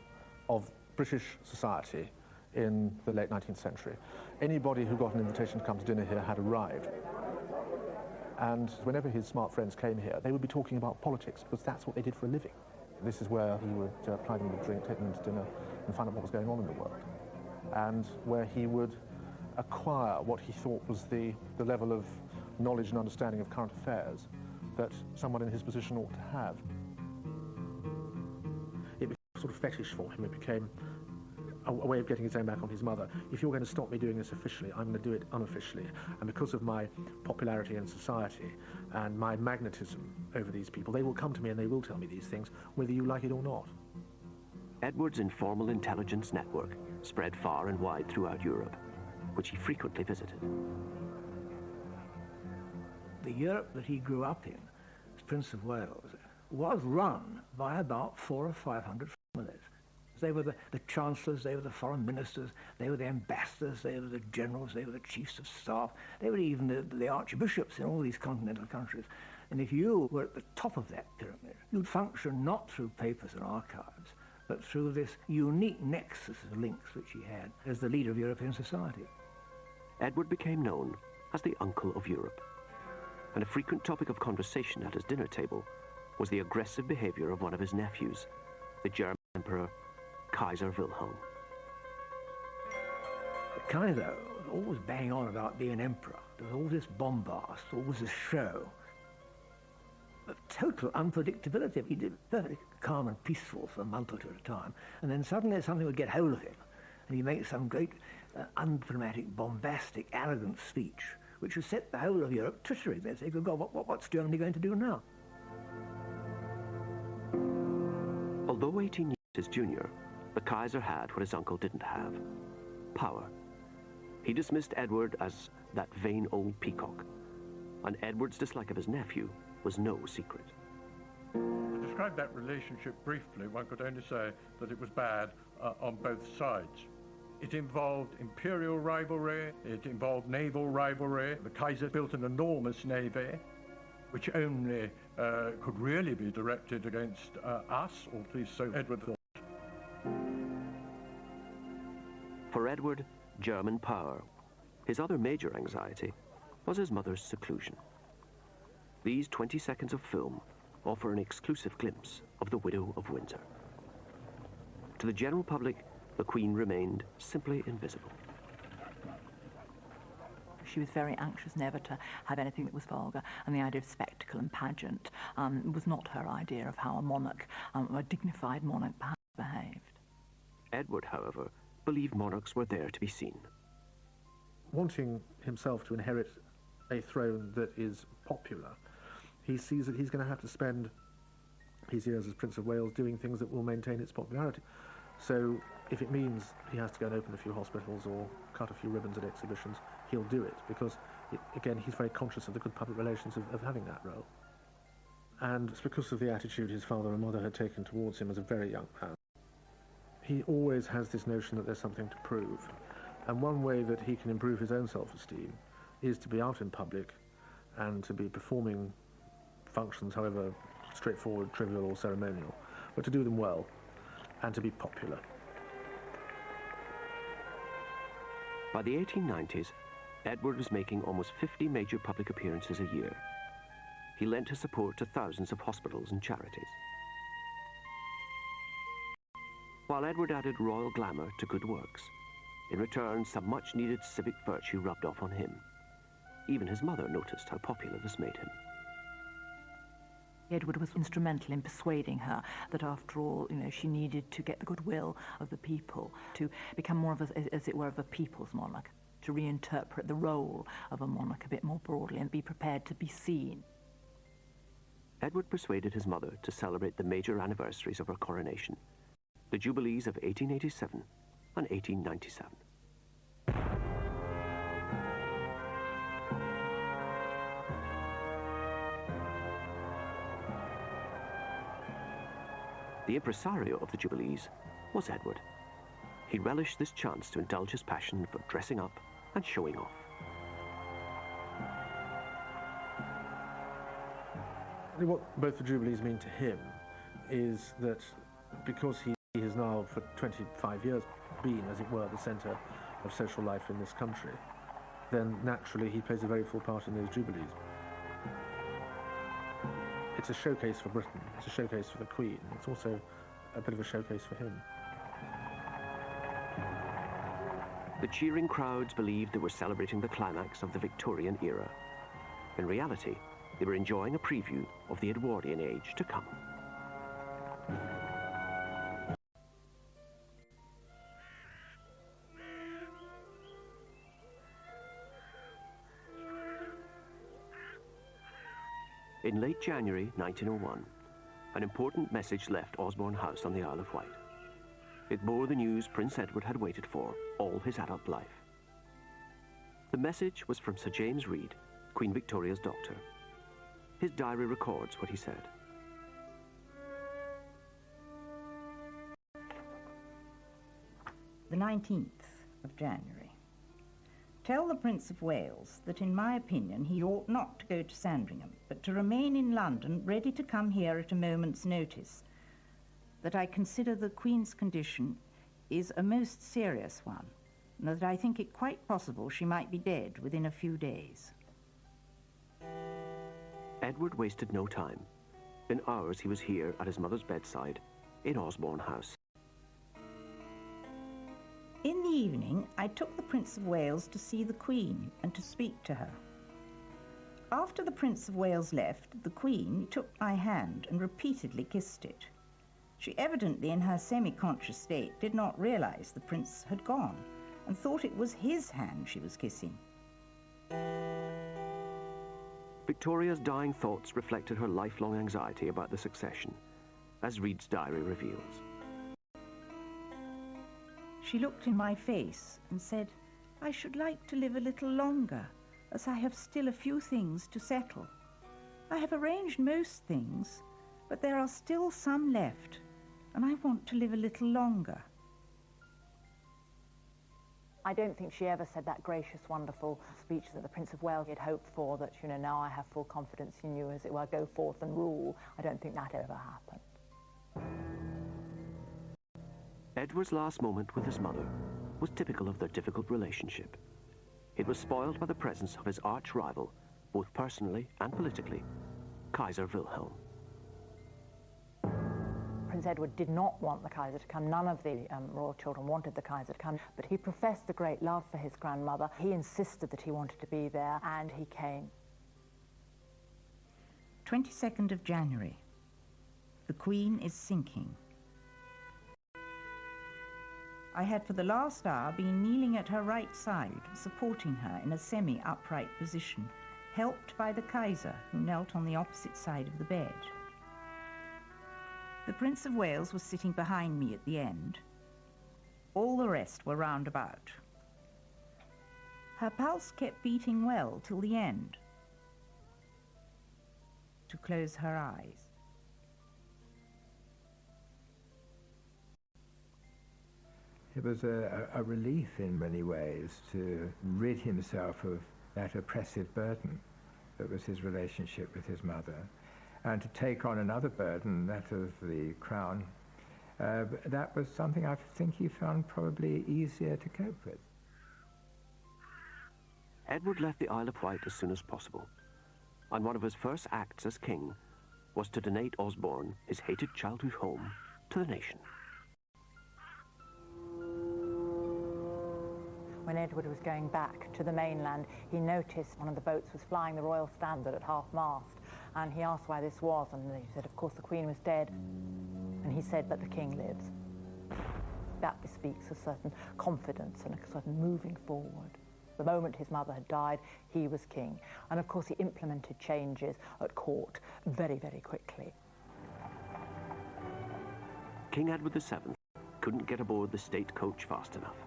of British society in the late 19th century. Anybody who got an invitation to come to dinner here had arrived. And whenever his smart friends came here, they would be talking about politics, because that's what they did for a living. This is where he would ply them with a drink, take them to dinner, and find out what was going on in the world. And where he would acquire what he thought was the level of knowledge and understanding of current affairs that someone in his position ought to have. It became a sort of fetish for him. It became a way of getting his own back on his mother. If you're going to stop me doing this officially, I'm going to do it unofficially. And because of my popularity in society and my magnetism over these people, they will come to me and they will tell me these things, whether you like it or not. Edward's informal intelligence network spread far and wide throughout Europe, which he frequently visited. The Europe that he grew up in, as Prince of Wales, was run by about 400 or 500 families. They were the chancellors, they were the foreign ministers, they were the ambassadors, they were the generals, they were the chiefs of staff, they were even the archbishops in all these continental countries. And if you were at the top of that pyramid, you'd function not through papers and archives, but through this unique nexus of links which he had as the leader of European society. Edward became known as the Uncle of Europe, and a frequent topic of conversation at his dinner table was the aggressive behavior of one of his nephews, the German Emperor Kaiser Wilhelm. The Kaiser was always banging on about being an emperor. There was all this bombast, always this show of total unpredictability. He did perfectly calm and peaceful for a month or two at a time, and then suddenly something would get hold of him, and he'd make some great undramatic, bombastic, arrogant speech, which would set the whole of Europe tittering. They'd say, "Good God, what's Germany going to do now?" Although 18 years his junior, the Kaiser had what his uncle didn't have: power. He dismissed Edward as that vain old peacock, and Edward's dislike of his nephew was no secret. To describe that relationship briefly, one could only say that it was bad on both sides. It involved imperial rivalry, it involved naval rivalry. The Kaiser built an enormous navy, which only could really be directed against us, or at least so Edward thought. For Edward, German power, his other major anxiety, was his mother's seclusion. These 20 seconds of film offer an exclusive glimpse of the Widow of Windsor. To the general public, the Queen remained simply invisible. She was very anxious never to have anything that was vulgar, and the idea of spectacle and pageant was not her idea of how a monarch, a dignified monarch, behaved. Edward, however, believed monarchs were there to be seen. Wanting himself to inherit a throne that is popular, he sees that he's going to have to spend his years as Prince of Wales doing things that will maintain its popularity. So if it means he has to go and open a few hospitals or cut a few ribbons at exhibitions, he'll do it, because, again, he's very conscious of the good public relations of having that role. And it's because of the attitude his father and mother had taken towards him as a very young man. He always has this notion that there's something to prove. And one way that he can improve his own self-esteem is to be out in public and to be performing functions, however straightforward, trivial or ceremonial, but to do them well and to be popular. By the 1890s, Edward was making almost 50 major public appearances a year. He lent his support to thousands of hospitals and charities. While Edward added royal glamour to good works, in return some much-needed civic virtue rubbed off on him. Even his mother noticed how popular this made him. Edward was instrumental in persuading her that, after all, she needed to get the goodwill of the people, to become more of as it were, of a people's monarch, to reinterpret the role of a monarch a bit more broadly and be prepared to be seen. Edward persuaded his mother to celebrate the major anniversaries of her coronation, the Jubilees of 1887 and 1897. The impresario of the Jubilees was Edward. He relished this chance to indulge his passion for dressing up and showing off. What both the Jubilees mean to him is that because he has now for 25 years been, as it were, the centre of social life in this country, then naturally he plays a very full part in those Jubilees. It's a showcase for Britain, it's a showcase for the Queen, it's also a bit of a showcase for him. The cheering crowds believed they were celebrating the climax of the Victorian era. In reality, they were enjoying a preview of the Edwardian age to come. In late January 1901, an important message left Osborne House on the Isle of Wight. It bore the news Prince Edward had waited for all his adult life. The message was from Sir James Reed, Queen Victoria's doctor. His diary records what he said. The 19th of January. Tell the Prince of Wales that, in my opinion, he ought not to go to Sandringham, but to remain in London, ready to come here at a moment's notice. That I consider the Queen's condition is a most serious one, and that I think it quite possible she might be dead within a few days. Edward wasted no time. In hours he was here at his mother's bedside in Osborne House. In the evening, I took the Prince of Wales to see the Queen and to speak to her. After the Prince of Wales left, the Queen took my hand and repeatedly kissed it. She evidently, in her semi-conscious state, did not realize the Prince had gone and thought it was his hand she was kissing. Victoria's dying thoughts reflected her lifelong anxiety about the succession, as Reed's diary reveals. She looked in my face and said, I should like to live a little longer, as I have still a few things to settle. I have arranged most things, but there are still some left, and I want to live a little longer. I don't think she ever said that gracious, wonderful speech that the Prince of Wales had hoped for, that, now I have full confidence in you, as it were, go forth and rule. I don't think that ever happened. Edward's last moment with his mother was typical of their difficult relationship. It was spoiled by the presence of his arch-rival, both personally and politically, Kaiser Wilhelm. Prince Edward did not want the Kaiser to come. None of the royal children wanted the Kaiser to come, but he professed a great love for his grandmother. He insisted that he wanted to be there, and he came. 22nd of January. The Queen is sinking. I had for the last hour been kneeling at her right side, supporting her in a semi-upright position, helped by the Kaiser, who knelt on the opposite side of the bed. The Prince of Wales was sitting behind me at the end. All the rest were round about. Her pulse kept beating well till the end, to close her eyes. It was a relief in many ways to rid himself of that oppressive burden that was his relationship with his mother, and to take on another burden, that of the crown. That was something I think he found probably easier to cope with. Edward left the Isle of Wight as soon as possible, and one of his first acts as king was to donate Osborne, his hated childhood home, to the nation. When Edward was going back to the mainland, he noticed one of the boats was flying the royal standard at half-mast, and he asked why this was, and they said, of course, the Queen was dead. And he said, but the King lives. That bespeaks a certain confidence and a certain moving forward. The moment his mother had died, he was king. And of course, he implemented changes at court very, very quickly. King Edward VII couldn't get aboard the state coach fast enough.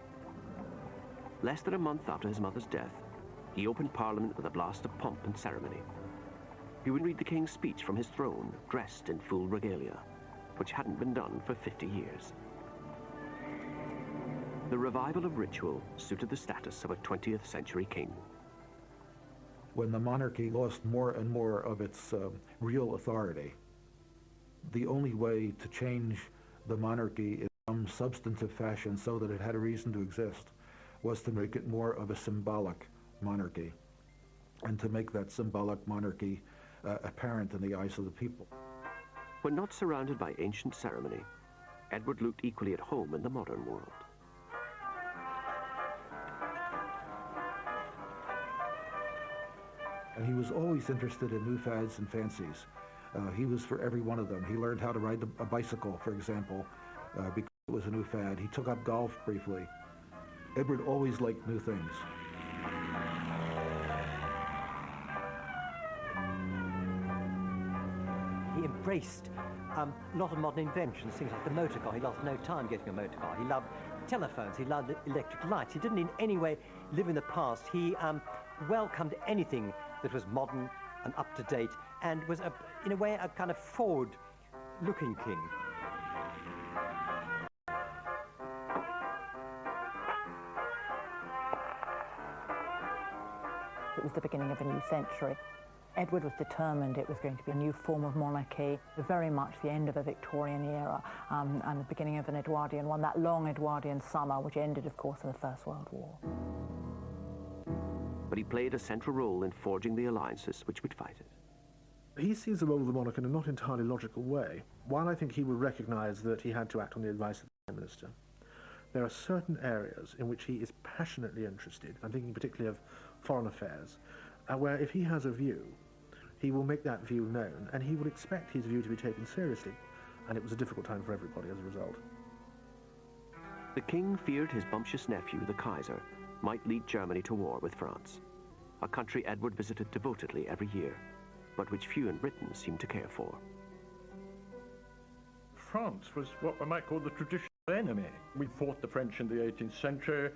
Less than a month after his mother's death, he opened Parliament with a blast of pomp and ceremony. He would read the King's speech from his throne, dressed in full regalia, which hadn't been done for 50 years. The revival of ritual suited the status of a 20th century king. When the monarchy lost more and more of its real authority, the only way to change the monarchy in some substantive fashion so that it had a reason to exist was to make it more of a symbolic monarchy, and to make that symbolic monarchy apparent in the eyes of the people. When not surrounded by ancient ceremony, Edward looked equally at home in the modern world. And he was always interested in new fads and fancies. He was for every one of them. He learned how to ride a bicycle, for example, because it was a new fad. He took up golf briefly. Edward always liked new things. He embraced a lot of modern inventions, things like the motor car. He lost no time getting a motor car. He loved telephones. He loved electric lights. He didn't in any way live in the past. He welcomed anything that was modern and up to date, and was, in a way, a kind of forward-looking king. It was the beginning of a new century. Edward was determined it was going to be a new form of monarchy, very much the end of the Victorian era and the beginning of an Edwardian one, that long Edwardian summer, which ended, of course, in the First World War. But he played a central role in forging the alliances which would fight it. He sees the role of the monarch in a not entirely logical way. While I think he would recognise that he had to act on the advice of the Prime Minister, there are certain areas in which he is passionately interested. I'm thinking particularly of foreign affairs, where if he has a view, he will make that view known, and he would expect his view to be taken seriously. And it was a difficult time for everybody as a result. The king feared his bumptious nephew, the Kaiser, might lead Germany to war with France, a country Edward visited devotedly every year, but which few in Britain seemed to care for. France was what we might call the traditional enemy. We fought the French in the 18th century,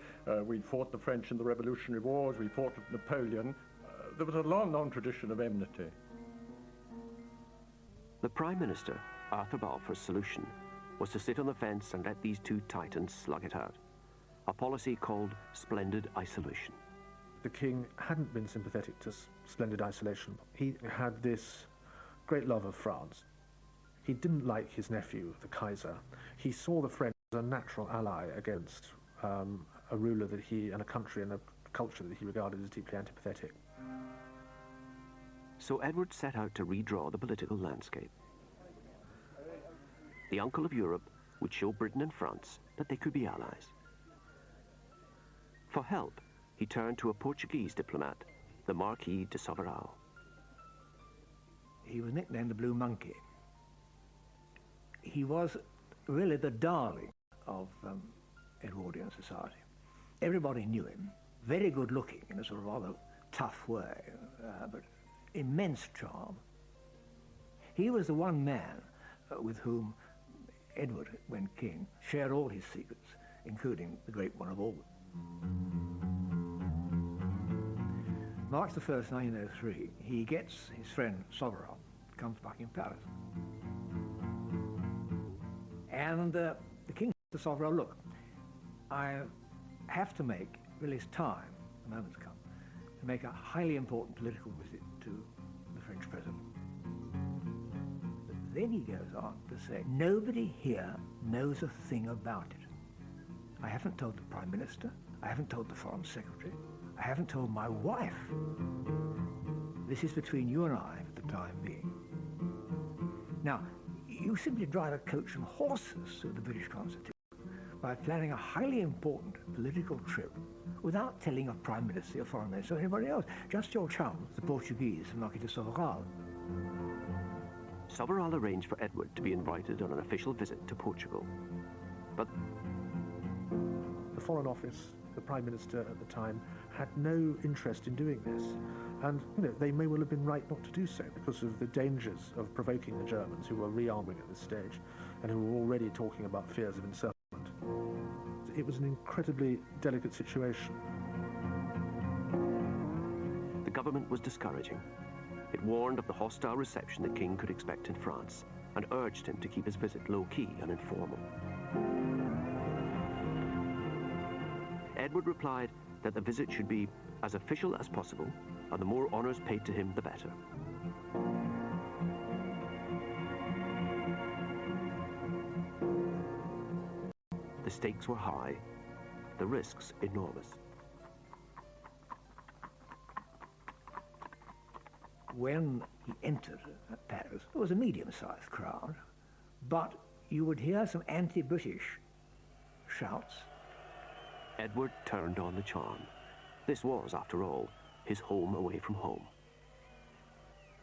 we fought the French in the Revolutionary Wars, we fought Napoleon. There was a long, long tradition of enmity. The Prime Minister, Arthur Balfour's solution was to sit on the fence and let these two titans slug it out, a policy called splendid isolation. The king hadn't been sympathetic to splendid isolation. He had this great love of France. He didn't like his nephew, the Kaiser. He saw the French as a natural ally against a ruler that he, and a country and a culture that he regarded as deeply antipathetic. So Edward set out to redraw the political landscape. The uncle of Europe would show Britain and France that they could be allies. For help, he turned to a Portuguese diplomat, the Marquis de Soberao. He was nicknamed the Blue Monkey. He was really the darling of Edwardian society. Everybody knew him, very good looking in a sort of rather tough way, but immense charm. He was the one man with whom Edward, when king, shared all his secrets, including the great one of all. March the 1st, 1903, he gets his friend Sovereign, comes to Buckingham Palace. And the king said to Sovereign, look, I have to make, really it's time, the moment's come, to make a highly important political visit to the French president. But then he goes on to say, nobody here knows a thing about it. I haven't told the Prime Minister, I haven't told the Foreign Secretary, I haven't told my wife. This is between you and I for the time being. Now, you simply drive a coach and horses through the British Constitution by planning a highly important political trip without telling a Prime Minister, a Foreign Minister, or anybody else. Just your chums, the Portuguese, Marquis de Soveral. Soveral arranged for Edward to be invited on an official visit to Portugal. But the Foreign Office, the Prime Minister at the time, had no interest in doing this. And, they may well have been right not to do so because of the dangers of provoking the Germans, who were rearming at this stage and who were already talking about fears of encirclement. It was an incredibly delicate situation. The government was discouraging. It warned of the hostile reception the king could expect in France and urged him to keep his visit low-key and informal. Edward replied that the visit should be as official as possible, and the more honours paid to him, the better. The stakes were high, the risks enormous. When he entered Paris, there was a medium-sized crowd, but you would hear some anti-British shouts. Edward turned on the charm. This was, after all, his home away from home.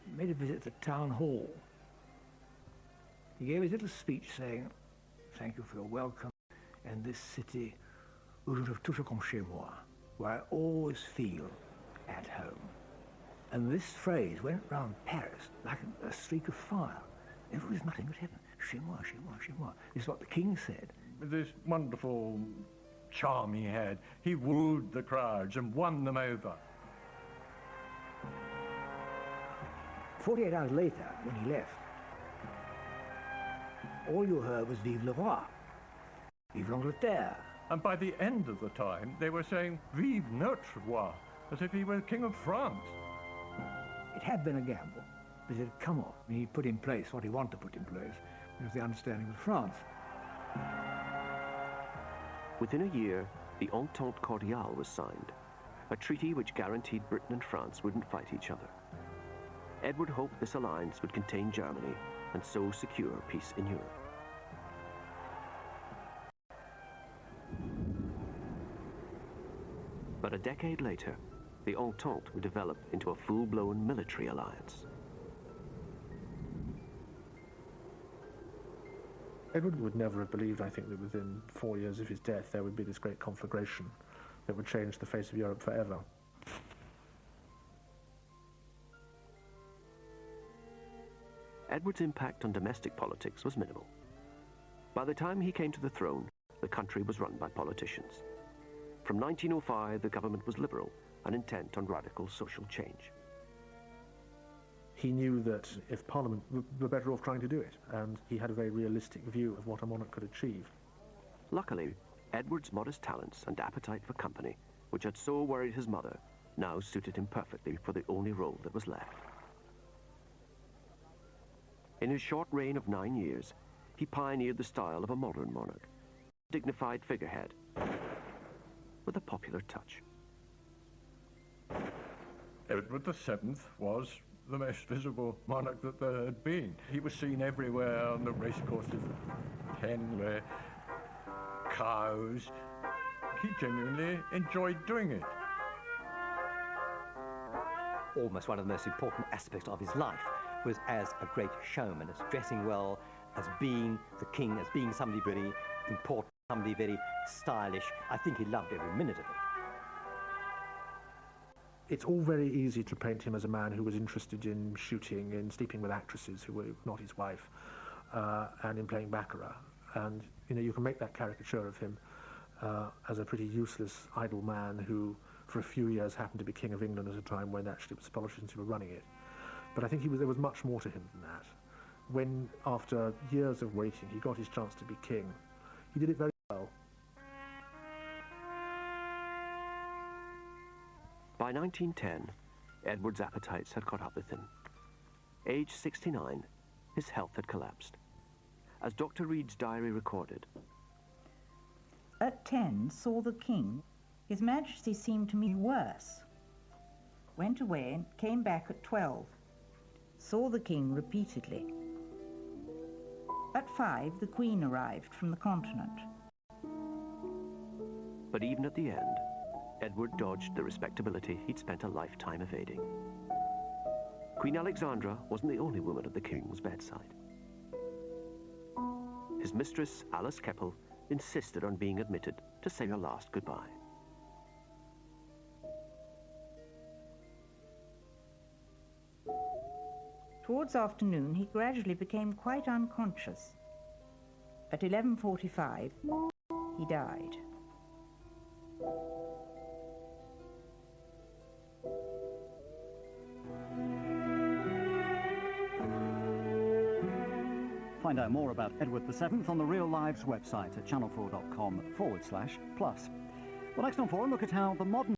He made a visit to the town hall. He gave his little speech saying, thank you for your welcome, and this city, où je trouve toujours comme chez moi, where I always feel at home. And this phrase went round Paris like a streak of fire. Everybody's muttering, good heaven, chez moi, chez moi, chez moi. This is what the king said. This wonderful charm he had, he wooed the crowds and won them over. 48 hours later, when he left, all you heard was Vive le Roi, Vive l'Angleterre. And by the end of the time, they were saying Vive notre roi, as if he were King of France. It had been a gamble, but it had come off. He put in place what he wanted to put in place. It was the understanding with France. Within a year, the Entente Cordiale was signed, a treaty which guaranteed Britain and France wouldn't fight each other. Edward hoped this alliance would contain Germany and so secure peace in Europe. But a decade later, the Entente would develop into a full-blown military alliance. Edward would never have believed, I think, that within 4 years of his death there would be this great conflagration that would change the face of Europe forever. Edward's impact on domestic politics was minimal. By the time he came to the throne, the country was run by politicians. From 1905, the government was liberal and intent on radical social change. He knew that if Parliament were better off trying to do it, and he had a very realistic view of what a monarch could achieve. Luckily, Edward's modest talents and appetite for company, which had so worried his mother, now suited him perfectly for the only role that was left. In his short reign of 9 years, he pioneered the style of a modern monarch, a dignified figurehead, with a popular touch. Edward VII was the most visible monarch that there had been. He was seen everywhere on the racecourses, Henley, cows. He genuinely enjoyed doing it. Almost one of the most important aspects of his life was as a great showman, as dressing well, as being the king, as being somebody really important. somebody very stylish. I think he loved every minute of it. It's all very easy to paint him as a man who was interested in shooting, in sleeping with actresses who were not his wife, and in playing baccarat. And, you know, you can make that caricature of him as a pretty useless, idle man who, for a few years, happened to be King of England at a time when actually it was politicians who were running it. But I think there was much more to him than that. When, after years of waiting, he got his chance to be king, he did it very well. By 1910, Edward's appetites had caught up with him. Aged 69, his health had collapsed. As Dr. Reed's diary recorded, At 10, saw the king. His Majesty seemed to me worse. Went away and came back at 12. Saw the king repeatedly. At 5, the Queen arrived from the continent. but even at the end, Edward dodged the respectability he'd spent a lifetime evading. Queen Alexandra wasn't the only woman at the king's bedside. His mistress, Alice Keppel, insisted on being admitted to say a last goodbye. Towards afternoon, he gradually became quite unconscious. At 11:45, he died. Find out more about Edward VII on the Real Lives website at channel4.com/plus. Well, next on 4, look at how the modern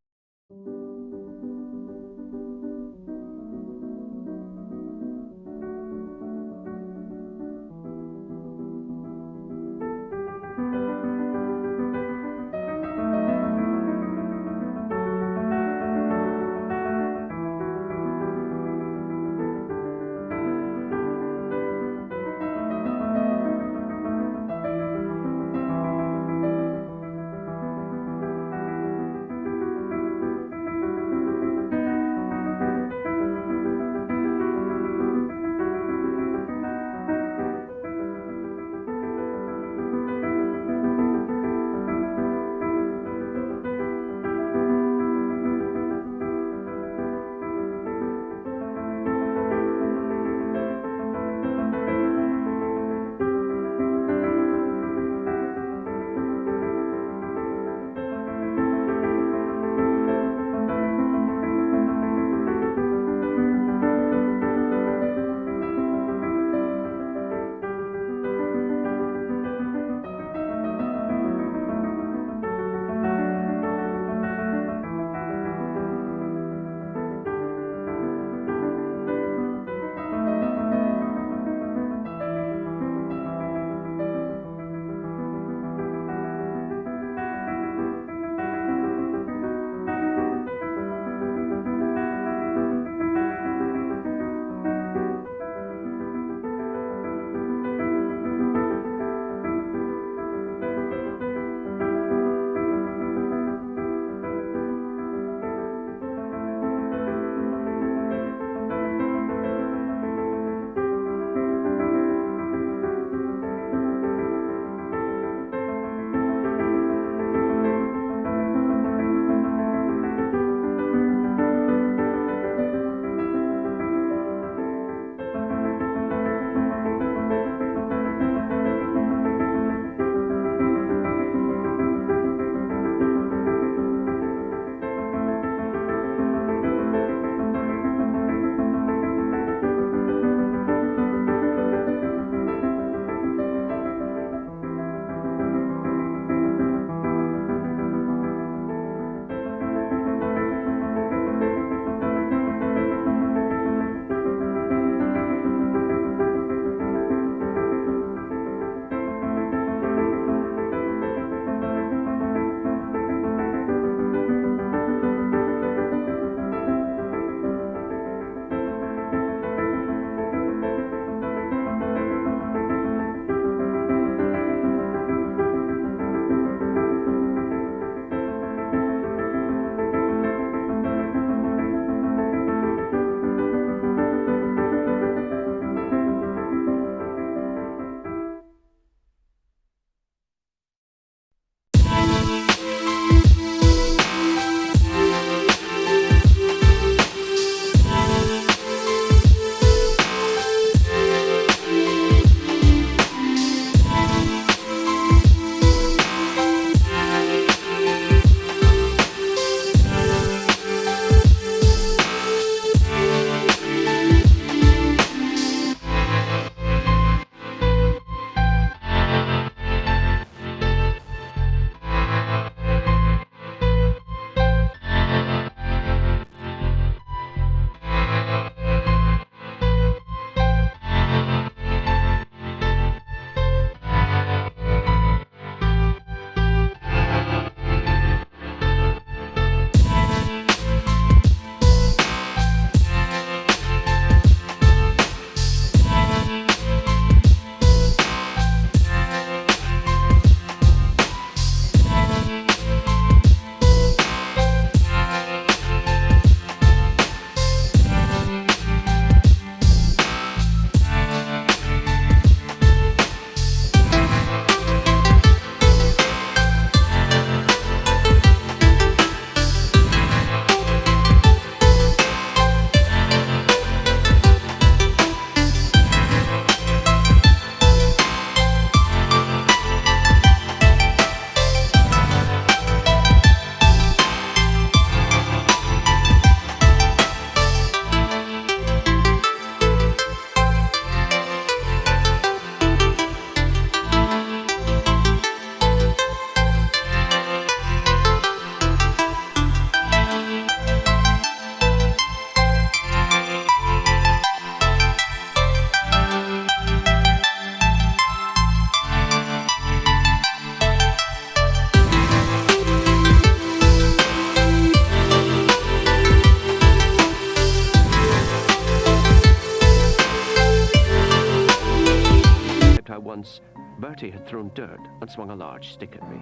he had thrown dirt and swung a large stick at me.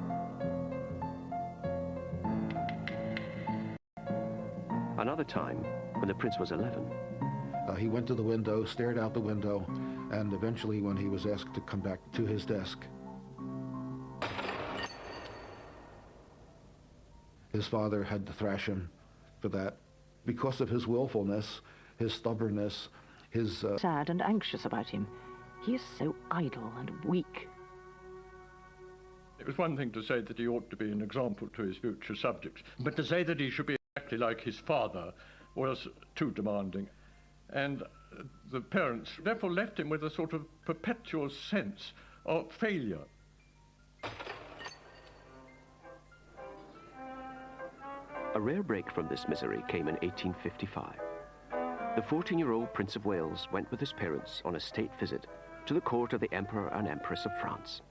Another time, when the prince was 11, he went to the window, stared out the window, and eventually when he was asked to come back to his desk, his father had to thrash him for that because of his willfulness, his stubbornness, his... Sad and anxious about him. He is so idle and weak. It was one thing to say that he ought to be an example to his future subjects, but to say that he should be exactly like his father was too demanding. And the parents therefore left him with a sort of perpetual sense of failure. A rare break from this misery came in 1855. The 14-year-old Prince of Wales went with his parents on a state visit to the court of the Emperor and Empress of France.